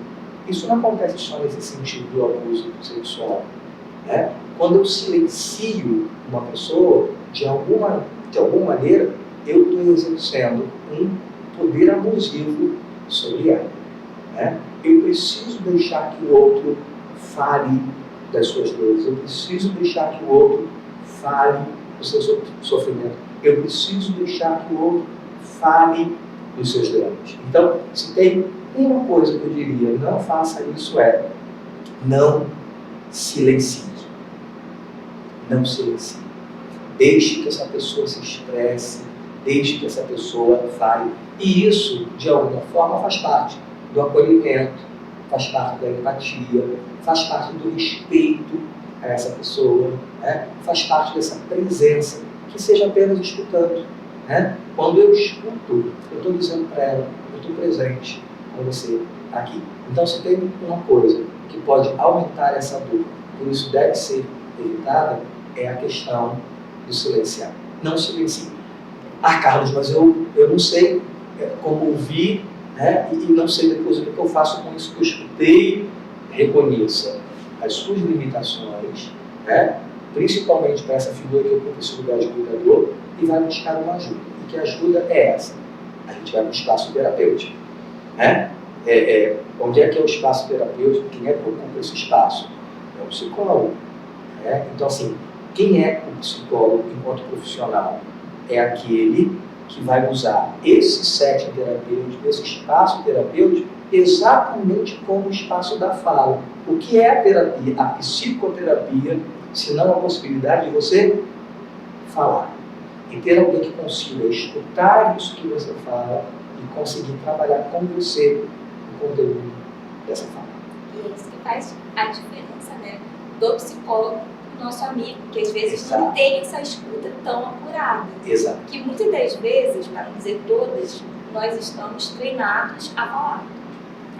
isso não acontece só nesse sentido do abuso sexual. Né? Quando eu silencio uma pessoa, de alguma maneira, eu estou exercendo um poder abusivo sobre ela. Né? Eu preciso deixar que o outro fale das suas dores, eu preciso deixar que o outro fale do seu sofrimento, eu preciso deixar que o outro fale dos seus dramas. Então, se tem uma coisa que eu diria, não faça isso, não silencie. Não silencie. Deixe que essa pessoa se expresse, deixe que essa pessoa fale. E isso, de alguma forma, faz parte do acolhimento, faz parte da empatia, faz parte do respeito a essa pessoa, né? Faz parte dessa presença, que seja apenas escutando. Né? Quando eu escuto, eu estou dizendo para ela, eu estou presente com você aqui. Então, se tem uma coisa que pode aumentar essa dor, por isso deve ser evitada, é a questão do silenciar. Não silencie. Ah, Carlos, mas eu não sei como ouvir, né? E não sei depois o que eu faço com isso que eu escutei. Reconheça as suas limitações, né? Principalmente para essa figura que ocupa esse lugar de cuidador, e vai buscar uma ajuda. E que ajuda é essa? A gente vai para o espaço terapêutico. Né? Onde é que é o espaço terapêutico? Quem é que ocupa esse espaço? É o psicólogo. Né? Então, assim, quem é o psicólogo enquanto profissional? É aquele que vai usar esse setting terapêutico, esse espaço terapêutico, exatamente como o espaço da fala. O que é a terapia? A psicoterapia, se não a possibilidade de você falar. E ter alguém que consiga escutar isso que você fala e conseguir trabalhar com você o conteúdo dessa fala. E é isso que faz a diferença, né? Do psicólogo do nosso amigo, que às vezes Exato. Não tem essa escuta tão apurada. Exato. Que muitas das vezes, para não dizer todas, nós estamos treinados a falar.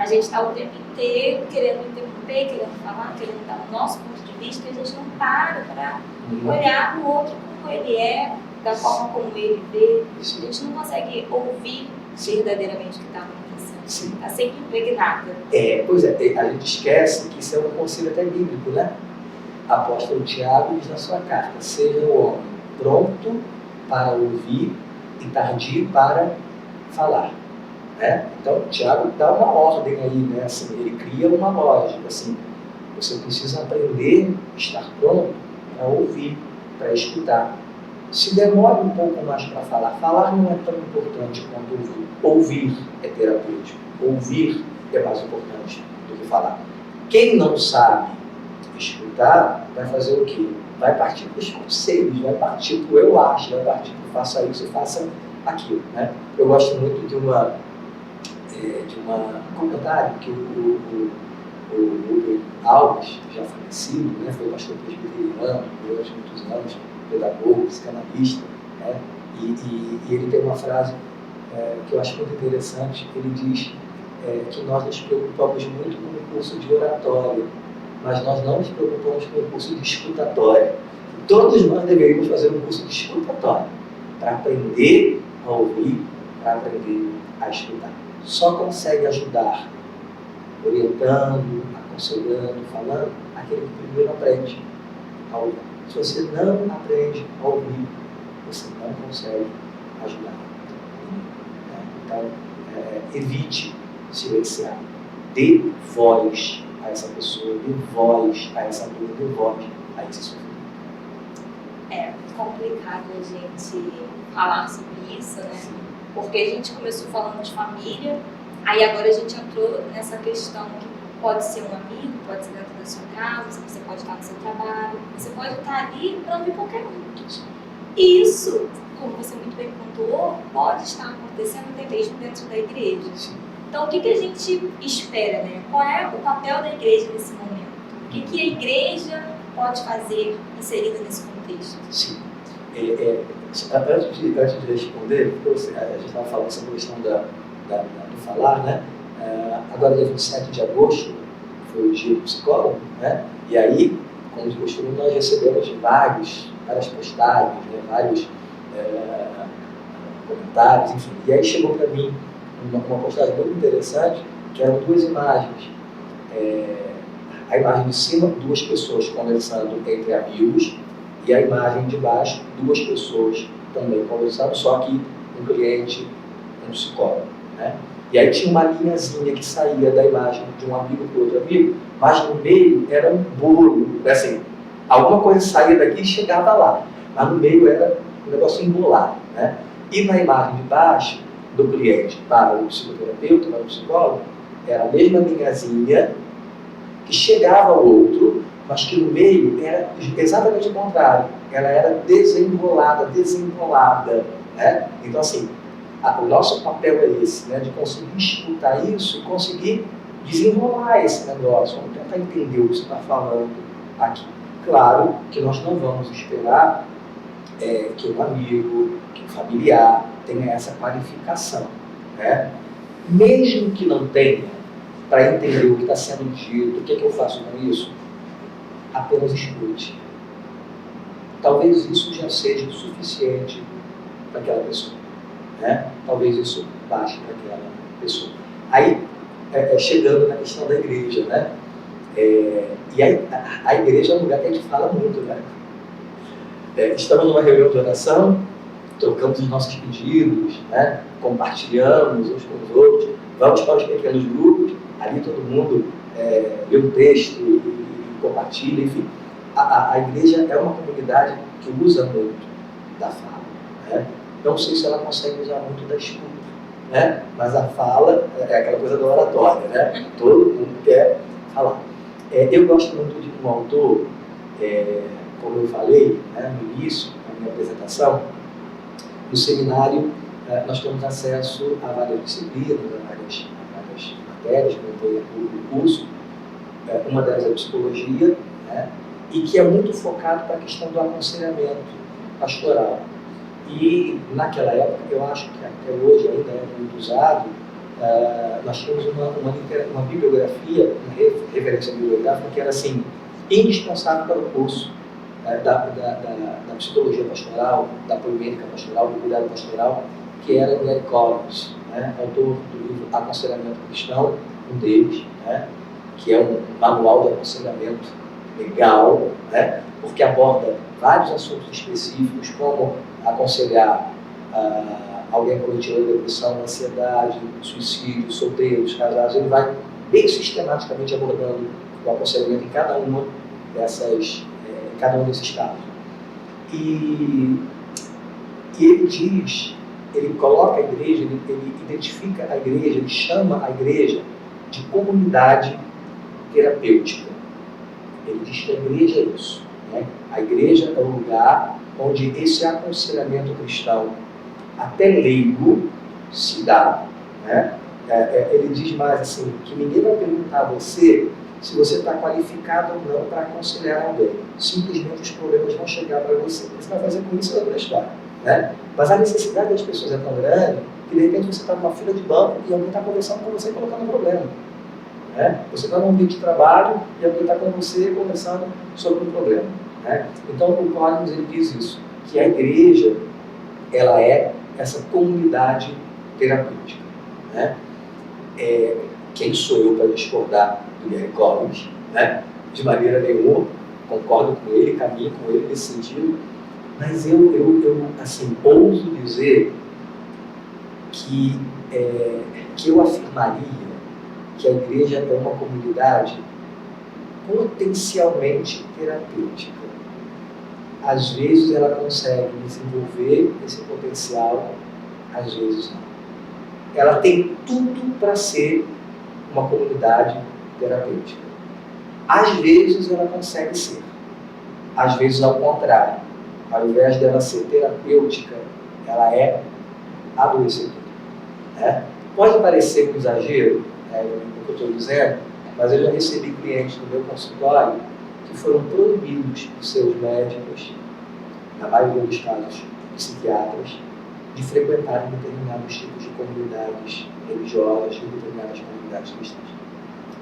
A gente está o tempo inteiro querendo interromper, querendo falar, querendo dar o nosso ponto de vista, e a gente não para olhar o outro como ele é, da forma como ele vê. A gente não consegue ouvir verdadeiramente o que está acontecendo. Está sempre impregnada. Pois é, a gente esquece que isso é um conselho até bíblico, né? Apóstolo Tiago diz na sua carta: seja o homem pronto para ouvir e tardio para falar. Né? Então, Tiago dá uma ordem aí, né? Assim, ele cria uma lógica. Assim, você precisa aprender a estar pronto para ouvir, para escutar. Se demora um pouco mais para falar, falar não é tão importante quanto ouvir. Ouvir é terapêutico. Ouvir é mais importante do que falar. Quem não sabe escutar, vai fazer o quê? Vai partir para os conselhos, vai partir para o eu acho, vai partir para faça isso e faça aquilo. Né? Eu gosto muito de um comentário que o Rubem Alves, já falecido, né, foi pastor presbiteriano durante muitos anos, pedagogo, psicanalista, né, e ele tem uma frase que eu acho muito interessante. Ele diz que nós nos preocupamos muito com o curso de oratória, mas nós não nos preocupamos com o curso de escutatória. Todos nós deveríamos fazer um curso de escutatória para aprender a ouvir, para aprender a escutar. Só consegue ajudar orientando, aconselhando, falando, aquele que primeiro aprende a ouvir. Se você não aprende a ouvir, você não consegue ajudar. Então, evite silenciar. Dê voz a essa pessoa, dê voz a essa dor, dê voz a esse sofrimento. É complicado a gente falar sobre isso, né? Porque a gente começou falando de família, Aí agora a gente entrou nessa questão que pode ser um amigo, pode ser dentro da sua casa, você pode estar no seu trabalho, você pode estar ali para ouvir qualquer um. E isso, como você muito bem pontuou, pode estar acontecendo até mesmo dentro da igreja. Então, o que a gente espera, né? Qual é o papel da igreja nesse momento? O que a igreja pode fazer inserida nesse contexto? Sim. Antes de responder, porque a gente estava falando sobre a questão do falar, né? Agora, dia 27 de agosto, foi o dia do psicólogo, né? E aí, como de costume, nós recebemos várias postagens, né? Vários comentários, enfim. E aí chegou para mim uma postagem muito interessante, que eram duas imagens. A imagem de cima, duas pessoas conversando entre amigos, e a imagem de baixo, duas pessoas também conversando, só que um cliente, um psicólogo, né? E aí tinha uma linhazinha que saía da imagem de um amigo para o outro amigo, mas no meio era um bolo, assim, alguma coisa saía daqui e chegava lá, mas no meio era um negócio embolado, né? E na imagem de baixo, do cliente para o psicoterapeuta, para o psicólogo, era a mesma linhazinha que chegava ao outro, mas que no meio era exatamente o contrário. Ela era desembolada, né? Então, assim, o nosso papel é esse, né? De conseguir escutar isso e conseguir desenrolar esse negócio. Vamos tentar entender o que você está falando aqui. Claro que nós não vamos esperar que um amigo, que um familiar tenha essa qualificação, né? Mesmo que não tenha, para entender o que está sendo dito, o que eu faço com isso, apenas escute. Talvez isso já seja o suficiente para aquela pessoa, né? Talvez isso baste para aquela pessoa. Aí, chegando na questão da igreja, né? E aí, a igreja é um lugar que a gente fala muito, né? Estamos numa reunião de oração, trocamos os nossos pedidos, né? Compartilhamos uns com os outros, vamos para os pequenos grupos, ali todo mundo lê um texto e compartilha, enfim. A igreja é uma comunidade que usa muito da fala, né? Não sei se ela consegue usar muito da escuta, né? Mas a fala é aquela coisa da oratória, né? Todo mundo quer falar. Eu gosto muito de um autor, como eu falei, né, no início, na minha apresentação. No seminário, nós temos acesso a várias disciplinas, a várias matérias que compõem o curso. Uma delas é a psicologia, né, e que é muito focado para a questão do aconselhamento pastoral. E naquela época, eu acho que até hoje ainda é muito usado, nós tínhamos uma bibliografia, uma referência bibliográfica que era assim, indispensável para o curso da psicologia pastoral, da poimênica pastoral, do cuidado pastoral, que era o Gary Collins, né, autor do livro Aconselhamento Cristão, um deles, né, que é um manual de aconselhamento legal, né, porque aborda vários assuntos específicos, como aconselhar alguém cometido depressão, ansiedade, suicídio, solteiros, casados. Ele vai bem sistematicamente abordando o aconselhamento em cada um desses casos. E ele coloca a igreja, ele identifica a igreja, ele chama a igreja de comunidade terapêutica. Ele diz que a igreja é isso, né? A igreja é o lugar onde esse aconselhamento cristão, até leigo, se dá, né? Ele diz mais assim, que ninguém vai perguntar a você se você está qualificado ou não para aconselhar alguém. Simplesmente os problemas vão chegar para você. O que você vai fazer com isso é outra história, né? Mas a necessidade das pessoas é tão grande que de repente você está numa fila de banco e alguém está conversando com você e colocando um problema, né? Você está num ambiente de trabalho e alguém está com você conversando sobre um problema, né? Então o Collins ele diz isso, que a igreja ela é essa comunidade terapêutica, né? Quem sou eu para discordar do Gary Collins, né? De maneira nenhuma, concordo com ele, caminho com ele nesse sentido, mas eu assim, ouso dizer que eu afirmaria que a igreja é uma comunidade potencialmente terapêutica. Às vezes ela consegue desenvolver esse potencial, às vezes não. ela tem tudo para ser uma comunidade terapêutica. Às vezes ela consegue ser, às vezes ao contrário. Ao invés dela ser terapêutica, ela é adoecedora. Né? Pode parecer um exagero, o que eu estou dizendo, mas eu já recebi clientes no meu consultório que foram proibidos por seus médicos, na maioria dos casos psiquiatras, de frequentarem determinados tipos de comunidades religiosas e determinadas comunidades cristãs.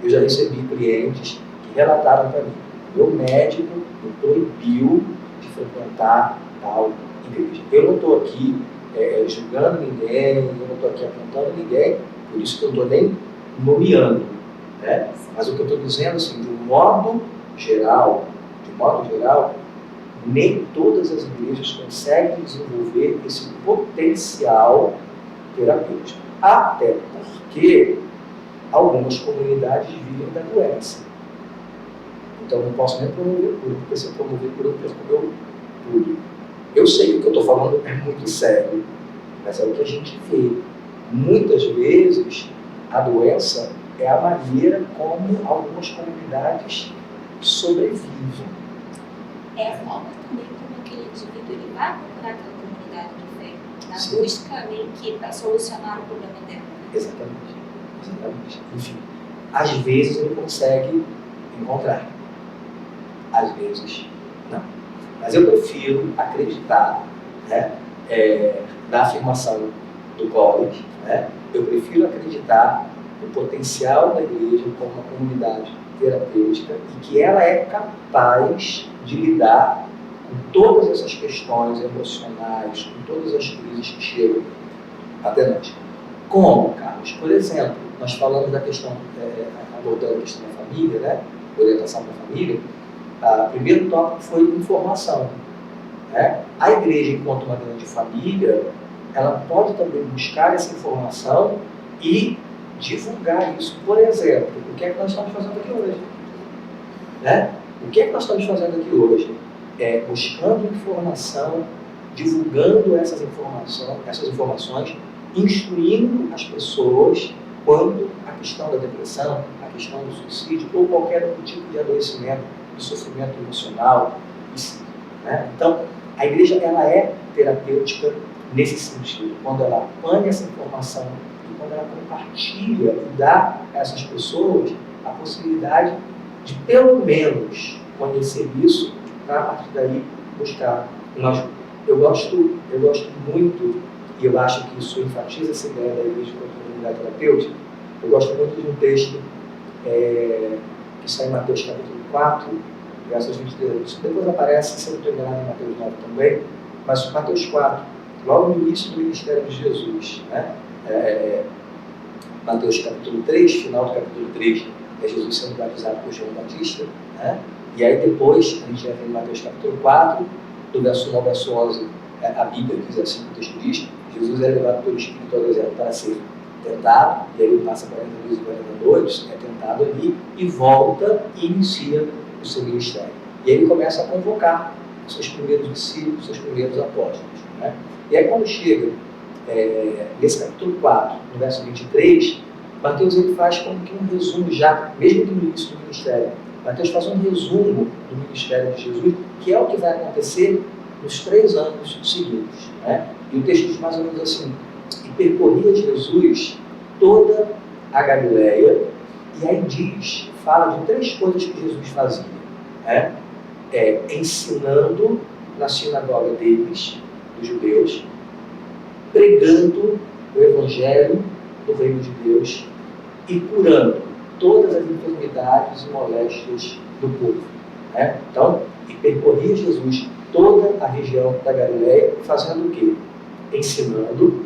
Eu já recebi clientes que relataram para mim: meu médico me proibiu de frequentar tal igreja. Eu não estou aqui julgando ninguém, eu não estou aqui apontando ninguém, por isso que eu não estou nem nomeando, né? Mas o que eu estou dizendo, assim, de modo geral, nem todas as igrejas conseguem desenvolver esse potencial terapêutico. Até porque algumas comunidades vivem da doença. Então não posso nem promover cura, porque se eu promover cura, eu perco meu tudo. Eu sei que o que eu estou falando é muito sério, mas é o que a gente vê. Muitas vezes a doença é a maneira como algumas comunidades sobrevivem. É a forma também como aquele indivíduo ele vai procurar aquela comunidade de fé, na Sim. busca meio que para solucionar o problema dela. Exatamente. Enfim, às vezes ele consegue encontrar, às vezes não. Mas eu prefiro acreditar, né, na afirmação do Collins, né? Eu prefiro acreditar no potencial da igreja como uma comunidade terapêutica e que ela é capaz de lidar com todas essas questões emocionais, com todas as crises que chegam até nós. Como, Carlos? Por exemplo, nós falamos da questão, abordando a questão da família, né? Orientação para a família. O primeiro tópico foi informação. Né? A igreja, enquanto uma grande família, ela pode também buscar essa informação e divulgar isso. Por exemplo, o que é que nós estamos fazendo aqui hoje? Né? O que é que nós estamos fazendo aqui hoje? Buscando informação, divulgando essas informações, instruindo as pessoas quanto à questão da depressão, à questão do suicídio ou qualquer outro tipo de adoecimento, de sofrimento emocional. Né? Então, a igreja ela é terapêutica nesse sentido, quando ela apanha essa informação e quando ela compartilha e dá a essas pessoas a possibilidade de, pelo menos, conhecer isso para, a partir daí, buscar uma ajuda. Eu gosto muito, e eu acho que isso enfatiza essa ideia da igreja como comunidade terapêutica, eu gosto muito de um texto que está em Mateus capítulo 4, versos 23. Isso depois aparece, se eu não estou enganado, em Mateus 9 também, mas Mateus 4, logo no início do ministério de Jesus, né? Mateus capítulo 3, final do capítulo 3, é Jesus sendo batizado por João Batista, né? E aí depois, a gente vai ver em Mateus capítulo 4, do verso 9 ao verso 11, a Bíblia diz assim, o texto diz: Jesus é levado pelo Espírito ao deserto para ser tentado, e aí ele passa 40 dias e 40 noites, é tentado ali, e volta e inicia o seu ministério. E aí ele começa a convocar os seus primeiros discípulos, os seus primeiros apóstolos. Né? E aí quando chega nesse capítulo 4, no verso 23, Mateus ele faz como que um resumo já, mesmo do início do ministério. Mateus faz um resumo do ministério de Jesus, que é o que vai acontecer nos 3 anos seguintes. Né? E o texto diz mais ou menos assim: e percorria Jesus toda a Galileia, e aí fala de 3 coisas que Jesus fazia. Né? Ensinando na sinagoga deles, dos judeus, pregando o evangelho do reino de Deus e curando todas as enfermidades e moléstias do povo. Né? Então, e percorria Jesus toda a região da Galileia, fazendo o quê? Ensinando,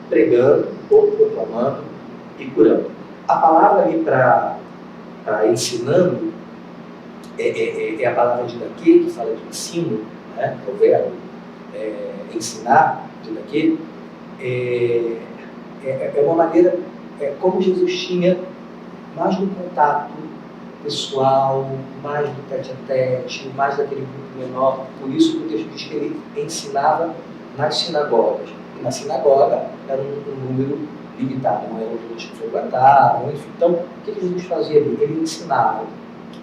pregando ou proclamando e curando. A palavra ali para ensinando é a palavra de daqui, que fala de ensino, né? É o verbo ensinar, de daqui. É uma maneira como Jesus tinha mais do contato pessoal, mais do tete-a-tete, mais daquele grupo menor. Por isso que o texto diz que ele ensinava nas sinagogas. E na sinagoga era um número limitado, não eram todos que frequentavam, enfim. Então, o que Jesus fazia ali? Ele ensinava,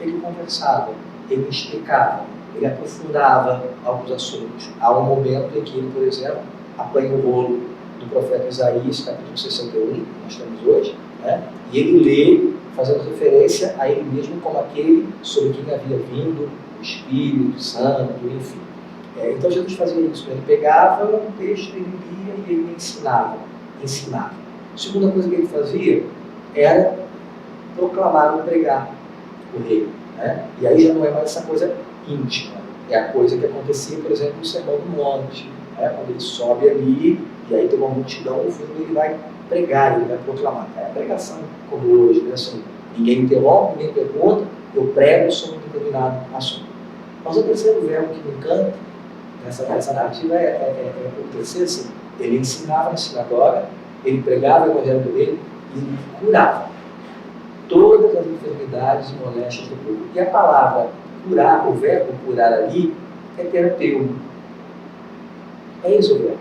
ele conversava, ele explicava, ele aprofundava alguns assuntos. Há um momento em que ele, por exemplo, apanha o rolo do profeta Isaías, capítulo 61, que nós temos hoje, né? E ele lê, fazendo referência a ele mesmo como aquele sobre quem havia vindo o Espírito Santo, enfim. Então Jesus fazia isso, ele pegava um texto, ele lia e ele ensinava. A segunda coisa que ele fazia era proclamar ou pregar o reino, né? E aí já não é mais essa coisa íntima, é a coisa que acontecia, por exemplo, no Sermão do Monte, né? Quando ele sobe ali, e aí tem uma multidão ouvindo, ele vai pregar, ele vai proclamar. É a pregação como hoje, né? Assim, ninguém interrompe, ninguém pergunta, eu prego sobre um determinado assunto. Mas o terceiro verbo que me encanta nessa narrativa é o terceiro, assim, ele ensinava na sinagoga, ele pregava o evangelho dele e ele curava todas as enfermidades e moléstias do povo. E a palavra curar, o verbo curar ali, é terapêutico. É isso o verbo.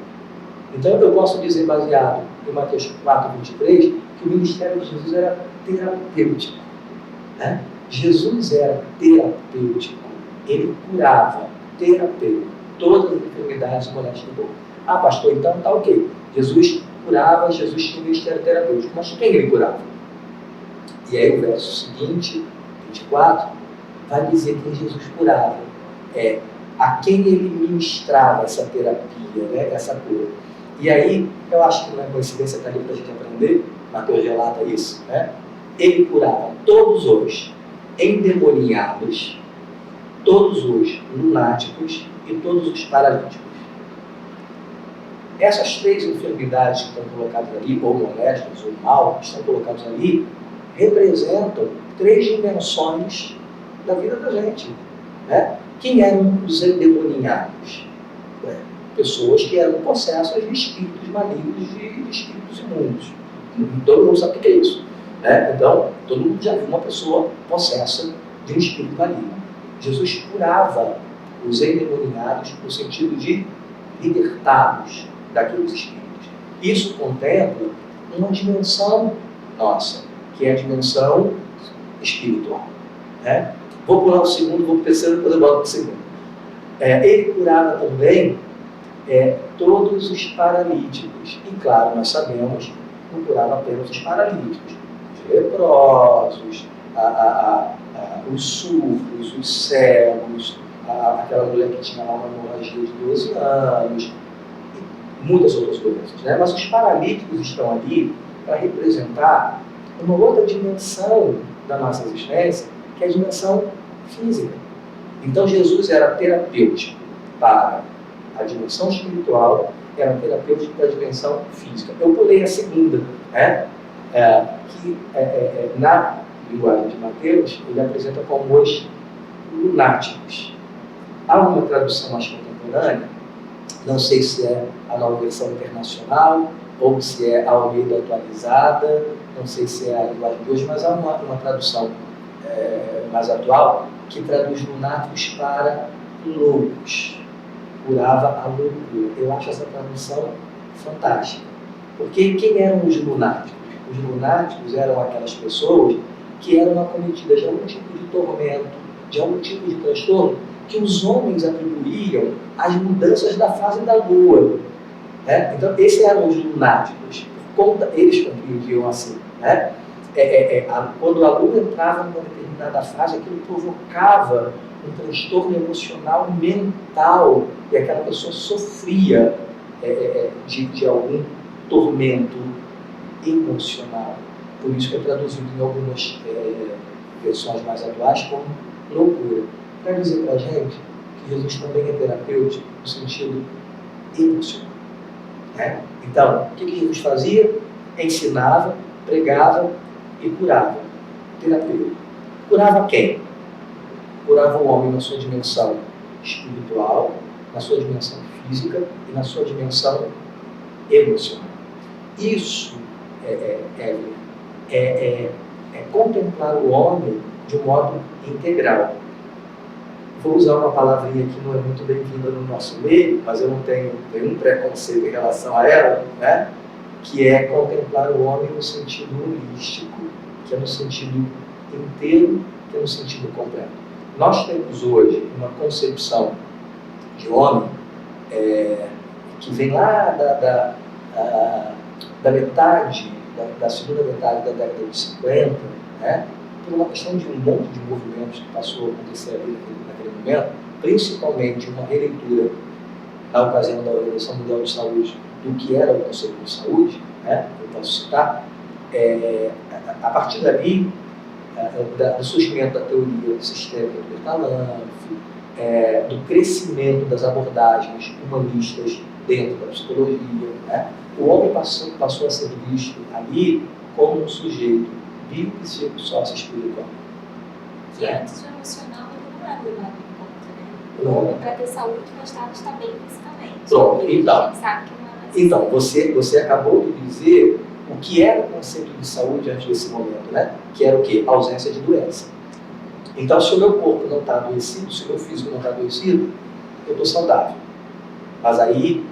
Então eu posso dizer, baseado em Mateus 4:23, que o ministério de Jesus era terapêutico, né? Jesus era terapêutico. Ele curava, terapêutico, todas as enfermidades e moléstias do povo. Ah, pastor, então tá ok. Jesus curava, Jesus tinha um ministério terapêutico. Mas quem ele curava? E aí o verso seguinte, 24, vai dizer quem Jesus curava. A quem ele ministrava essa terapia, né? Essa cura. E aí, eu acho que não é coincidência, está ali para a gente aprender, Mateus relata isso, né? Ele curava todos os endemoniados, todos os lunáticos e todos os paralíticos. Essas três enfermidades que estão colocadas ali, ou moléstas, ou mal, que estão colocadas ali, representam três dimensões da vida da gente, né? Quem eram os endemoniados? Pessoas que eram possessas de espíritos malignos, de espíritos imundos. Todo mundo sabe o que é isso, né? Então, todo mundo já viu uma pessoa possessa de um espírito maligno. Jesus curava os endemoniados no sentido de libertá-los daqueles espíritos. Isso contempla uma dimensão nossa, que é a dimensão espiritual, né? Vou pular o segundo, vou para o terceiro, depois eu volto para o segundo. Ele curava também todos os paralíticos. E claro, nós sabemos que não curava apenas os paralíticos, os leprosos, os surdos, os cegos, aquela mulher que tinha lá uma hemorragia de 12 anos, e muitas outras doenças, né? Mas os paralíticos estão ali para representar uma outra dimensão da nossa existência, que é a dimensão física. Então Jesus era terapêutico para a dimensão espiritual, era terapêutico para a dimensão física. Eu pulei a segunda, né? Que na linguagem de Mateus, ele apresenta como os lunáticos. Há uma tradução mais contemporânea, não sei se é a Nova Versão Internacional, ou se é a Almeida atualizada, não sei se é a linguagem de hoje, mas há uma tradução mais atual, que traduz lunáticos para loucos. Curava a loucura. Eu acho essa tradução fantástica. Porque quem eram os lunáticos? Os lunáticos eram aquelas pessoas que eram acometidas de algum tipo de tormento, de algum tipo de transtorno, que os homens atribuíam às mudanças da fase da lua, né? Então, esses eram os lunáticos. Eles compreendiam assim, né? Quando a lua entrava numa determinada fase, aquilo provocava um transtorno emocional mental, e aquela pessoa sofria de algum tormento emocional. Por isso que é traduzido em algumas versões mais atuais como loucura. Para dizer para a gente que Jesus também é terapêutico no sentido emocional, né? Então, o que Jesus fazia? Ensinava, pregava e curava. Terapêutico. Curava quem? Curava o homem na sua dimensão espiritual, na sua dimensão física e na sua dimensão emocional. Isso é contemplar o homem de um modo integral. Vou usar uma palavrinha que não é muito bem-vinda no nosso meio, mas eu não tenho nenhum preconceito em relação a ela, né? que é contemplar o homem no sentido holístico, que é no sentido inteiro, que é no sentido completo. Nós temos hoje uma concepção de homem que vem lá da metade, da segunda metade da década de 50, né, por uma questão de um monte de movimentos que passou a acontecer ali naquele momento, principalmente uma releitura na ocasião da Organização Mundial de Saúde do que era o conceito de saúde, né, eu posso citar, a partir dali, do surgimento da teoria sistêmica do Bertalanffy, do crescimento das abordagens humanistas dentro da psicologia, né, o homem passou a ser visto ali como um sujeito biopsíquico sócio-espiritual. Que antes o emocional ele não era levado em conta, né? O homem, para ter saúde, gostava de estar bem fisicamente. Pronto, então. A gente sabe que não é assim. Então, você acabou de dizer o que era o conceito de saúde antes desse momento, né? Que era o quê? A ausência de doença. Então, se o meu corpo não está adoecido, se o meu físico não está adoecido, eu estou saudável. Mas aí,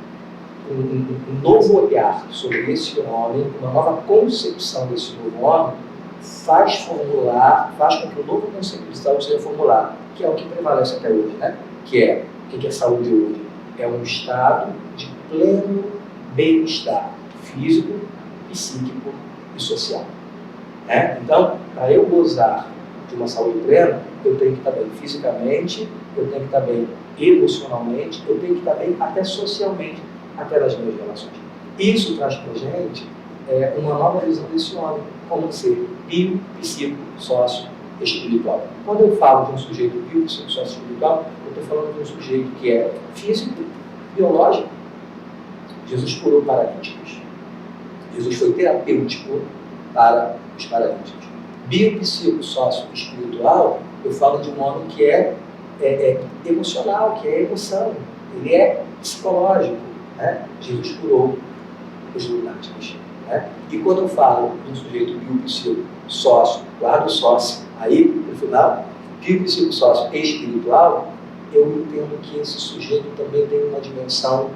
um novo olhar sobre esse homem, uma nova concepção desse novo homem, faz com que o novo conceito de saúde seja formulado, que é o que prevalece até hoje, né? Que é, o que é saúde hoje? É um estado de pleno bem-estar físico, psíquico e social. Né? Então, para eu gozar de uma saúde plena, eu tenho que estar bem fisicamente, eu tenho que estar bem emocionalmente, eu tenho que estar bem até socialmente, até nas minhas relações. Isso traz para a gente uma nova visão desse homem, como ser bio, psico, sócio, espiritual. Quando eu falo de um sujeito bio, psico, sócio, espiritual, eu estou falando de um sujeito que é físico, biológico. Jesus curou paralíticos. Jesus foi terapêutico para os paralíticos. Bio, psico, sócio, espiritual, eu falo de um homem que é emocional, que é emoção, ele é psicológico. Né? Jesus curou os lunáticos. Né? E quando eu falo de um sujeito biopsíquico sócio, guardo sócio, aí, no final, biopsíquico sócio espiritual, eu entendo que esse sujeito também tem uma dimensão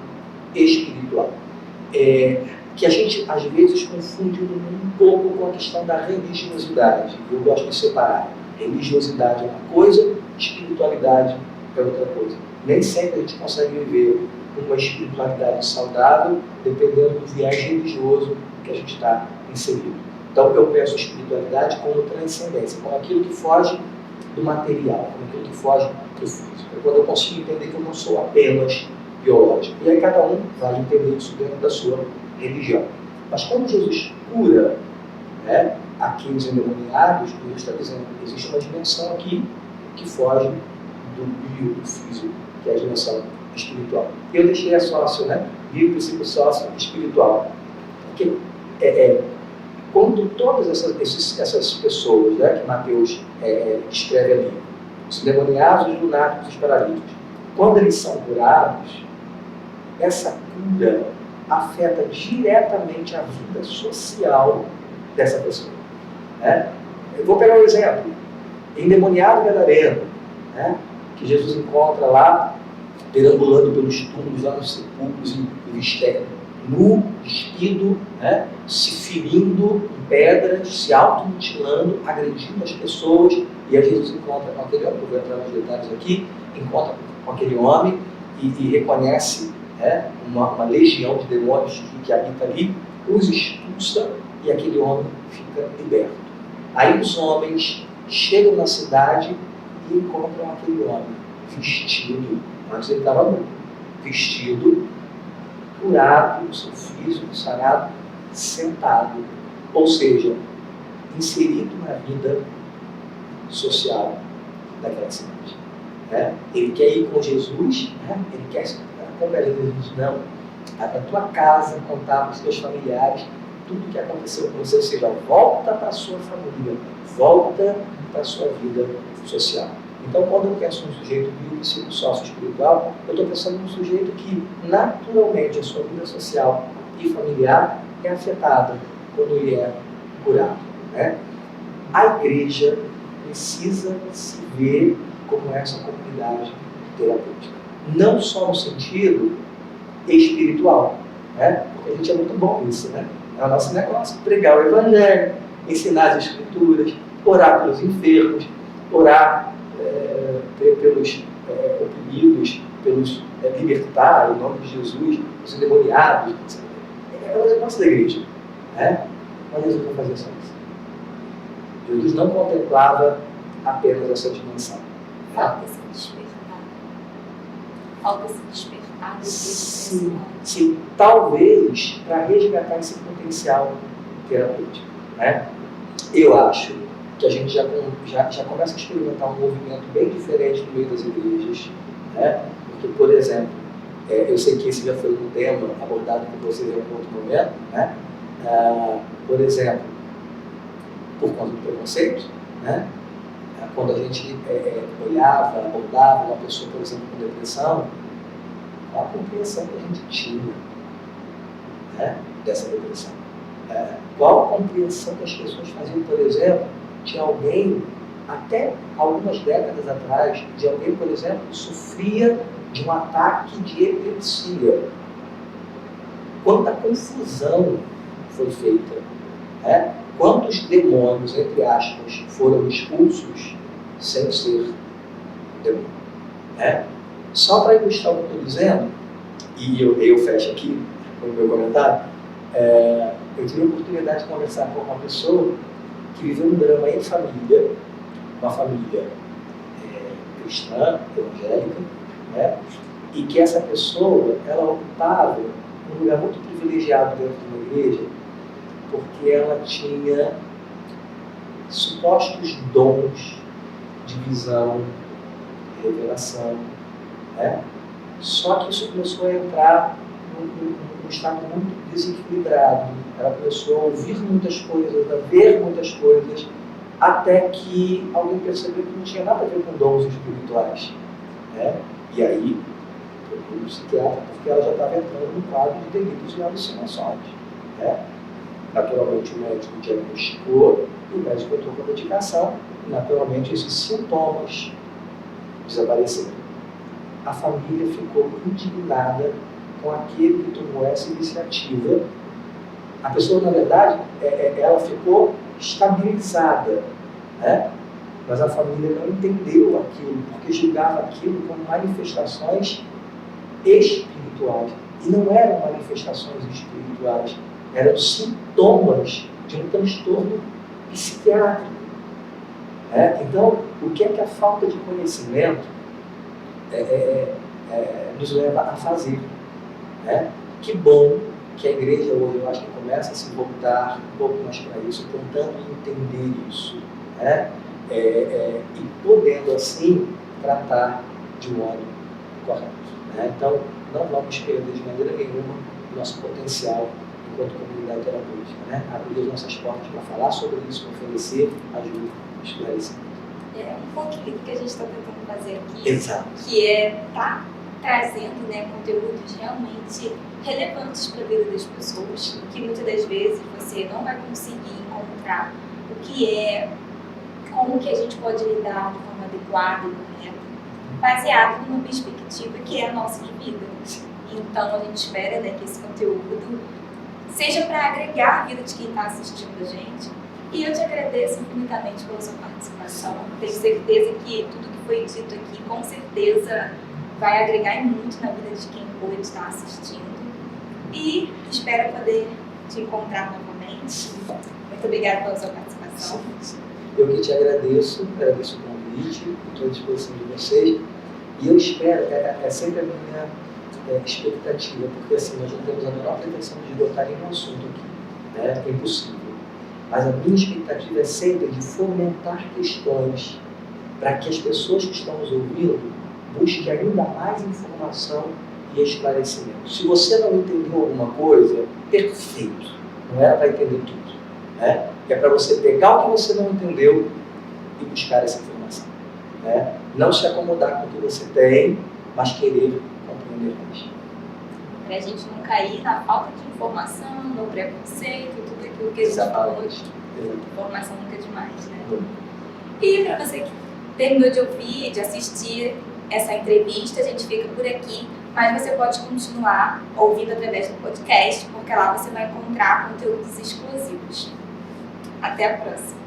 espiritual. Que a gente, às vezes, confunde um pouco com a questão da religiosidade. Eu gosto de separar. Religiosidade é uma coisa, espiritualidade é outra coisa. Nem sempre a gente consegue viver uma espiritualidade saudável, dependendo do viés religioso que a gente está inserido. Então, eu penso a espiritualidade como transcendência, como aquilo que foge do material, como aquilo que foge do físico. É quando eu consigo entender que eu não sou apenas biológico. E aí cada um vai entender isso dentro da sua religião. Mas quando Jesus cura, né, aqueles endemoniados, ele está dizendo que existe uma dimensão aqui que foge do bio, do físico, que é a dimensão espiritual. Eu deixei a sócio, né? Bio, psico, sócio, espiritual. Porque quando todas essas pessoas, né, que Mateus escreve ali, os endemoniados, os lunáticos, os paralíticos, quando eles são curados, essa cura afeta diretamente a vida social dessa pessoa. Né? Eu vou pegar um exemplo. Endemoniado gadareno, né, que Jesus encontra lá, perambulando pelos túmulos, lá nos sepulcros, nu, despido, né, se ferindo em pedras, se automutilando, agredindo as pessoas, e aí Jesus encontra com aquele homem, eu vou entrar nos detalhes aqui, encontra com aquele homem e reconhece, né, uma legião de demônios que habita ali, os expulsa e aquele homem fica liberto. Aí os homens chegam na cidade e encontram aquele homem vestido, antes ele estava nu, vestido, curado, o seu físico sarado, sentado, ou seja, inserido na vida social daquela cidade. Né? Ele quer ir com Jesus, né? Ele quer se acompanhar Jesus, não. A tua casa, contar para os teus familiares tudo o que aconteceu com você, ou seja, volta para a sua família, volta para a sua vida social. Então, quando eu penso num sujeito biopsíquico sócio-espiritual, eu estou pensando num sujeito que, naturalmente, a sua vida social e familiar é afetada quando ele é curado. Né? A igreja precisa se ver como essa comunidade terapêutica. Não só no sentido espiritual, né? Porque a gente é muito bom nisso, né? É o nosso negócio. Pregar o Evangelho, ensinar as Escrituras, orar pelos enfermos, orar pelos oprimidos, pelos libertar, em nome de Jesus, os endemoniados. É o negócio da igreja. Né? Mas Jesus não fazia só isso. Jesus não contemplava apenas essa dimensão. Falta se despertar. Falta se despertar desse Sim, talvez para resgatar esse potencial terapêutico. Né? Eu acho que a gente já começa a experimentar um movimento bem diferente no meio das igrejas. Né? Porque, por exemplo, eu sei que esse já foi um tema abordado por vocês em algum outro momento. Né? Por exemplo, por conta do preconceito, né? Quando a gente olhava, abordava uma pessoa, por exemplo, com depressão, qual a compreensão que a gente tinha, né, dessa depressão? Qual a compreensão que as pessoas faziam, por exemplo, de alguém, até algumas décadas atrás, de alguém, por exemplo, que sofria de um ataque de epilepsia? Quanta confusão foi feita, né? Quantos demônios, entre aspas, foram expulsos sem ser demônio? Né? Só para ilustrar o que eu estou dizendo, e eu fecho aqui com o meu comentário, eu tive a oportunidade de conversar com uma pessoa que viveu um drama em família, uma família cristã, evangélica, né? E que essa pessoa, ela ocupava um lugar muito privilegiado dentro de uma igreja, porque ela tinha supostos dons de visão, de revelação, né? Só que isso começou a entrar num estado muito desequilibrado. Ela começou a ouvir muitas coisas, a ver muitas coisas, até que alguém percebeu que não tinha nada a ver com dons espirituais. Né? E aí, procurou um psiquiatra, porque ela já estava entrando num quadro de delírios e alucinações. Né? Naturalmente, o médico diagnosticou, e o médico entrou com a medicação, e naturalmente esses sintomas desapareceram. A família ficou indignada com aquele que tomou essa iniciativa. A pessoa, na verdade, ela ficou estabilizada, né? Mas a família não entendeu aquilo, porque julgava aquilo como manifestações espirituais. E não eram manifestações espirituais, eram sintomas de um transtorno psiquiátrico. Então, o que é que a falta de conhecimento nos leva a fazer? Que bom que a igreja hoje, eu acho que começa a se voltar um pouco mais para isso, tentando entender isso, e podendo assim tratar de modo correto. Então, não vamos perder de maneira nenhuma o nosso potencial enquanto comunidade terapêutica. Abrir as nossas portas para falar sobre isso, oferecer ajuda, esclarecimento. É um pouquinho que a gente está tentando fazer aqui. Exato. Que está trazendo conteúdos realmente relevantes para a vida das pessoas, que muitas das vezes você não vai conseguir encontrar o que é, como que a gente pode lidar de forma adequada e correta, baseado numa perspectiva que é a nossa de vida. Então a gente espera que esse conteúdo seja para agregar a vida de quem está assistindo a gente. E eu te agradeço infinitamente pela sua participação. Tenho certeza que tudo que foi dito aqui, com certeza, vai agregar muito na vida de quem pode estar assistindo. E espero poder te encontrar novamente. Muito obrigada pela sua participação. Eu que te agradeço o convite, estou à disposição de vocês. E eu espero, é sempre a minha expectativa, porque assim, nós não temos a menor pretensão de esgotar nenhum assunto aqui. É impossível. Mas a minha expectativa é sempre de fomentar questões para que as pessoas que estão nos ouvindo busquem ainda mais informação e esclarecimento. Se você não entendeu alguma coisa, perfeito. Não é para entender tudo. É para você pegar o que você não entendeu e buscar essa informação. Não se acomodar com o que você tem, mas querer compreender mais. Para a gente não cair na falta de informação, no preconceito, tudo aquilo que a gente falou hoje. Informação nunca é demais, né? E para você que terminou de ouvir, de assistir essa entrevista, a gente fica por aqui. mas você pode continuar ouvindo através do podcast, porque lá você vai encontrar conteúdos exclusivos. Até a próxima!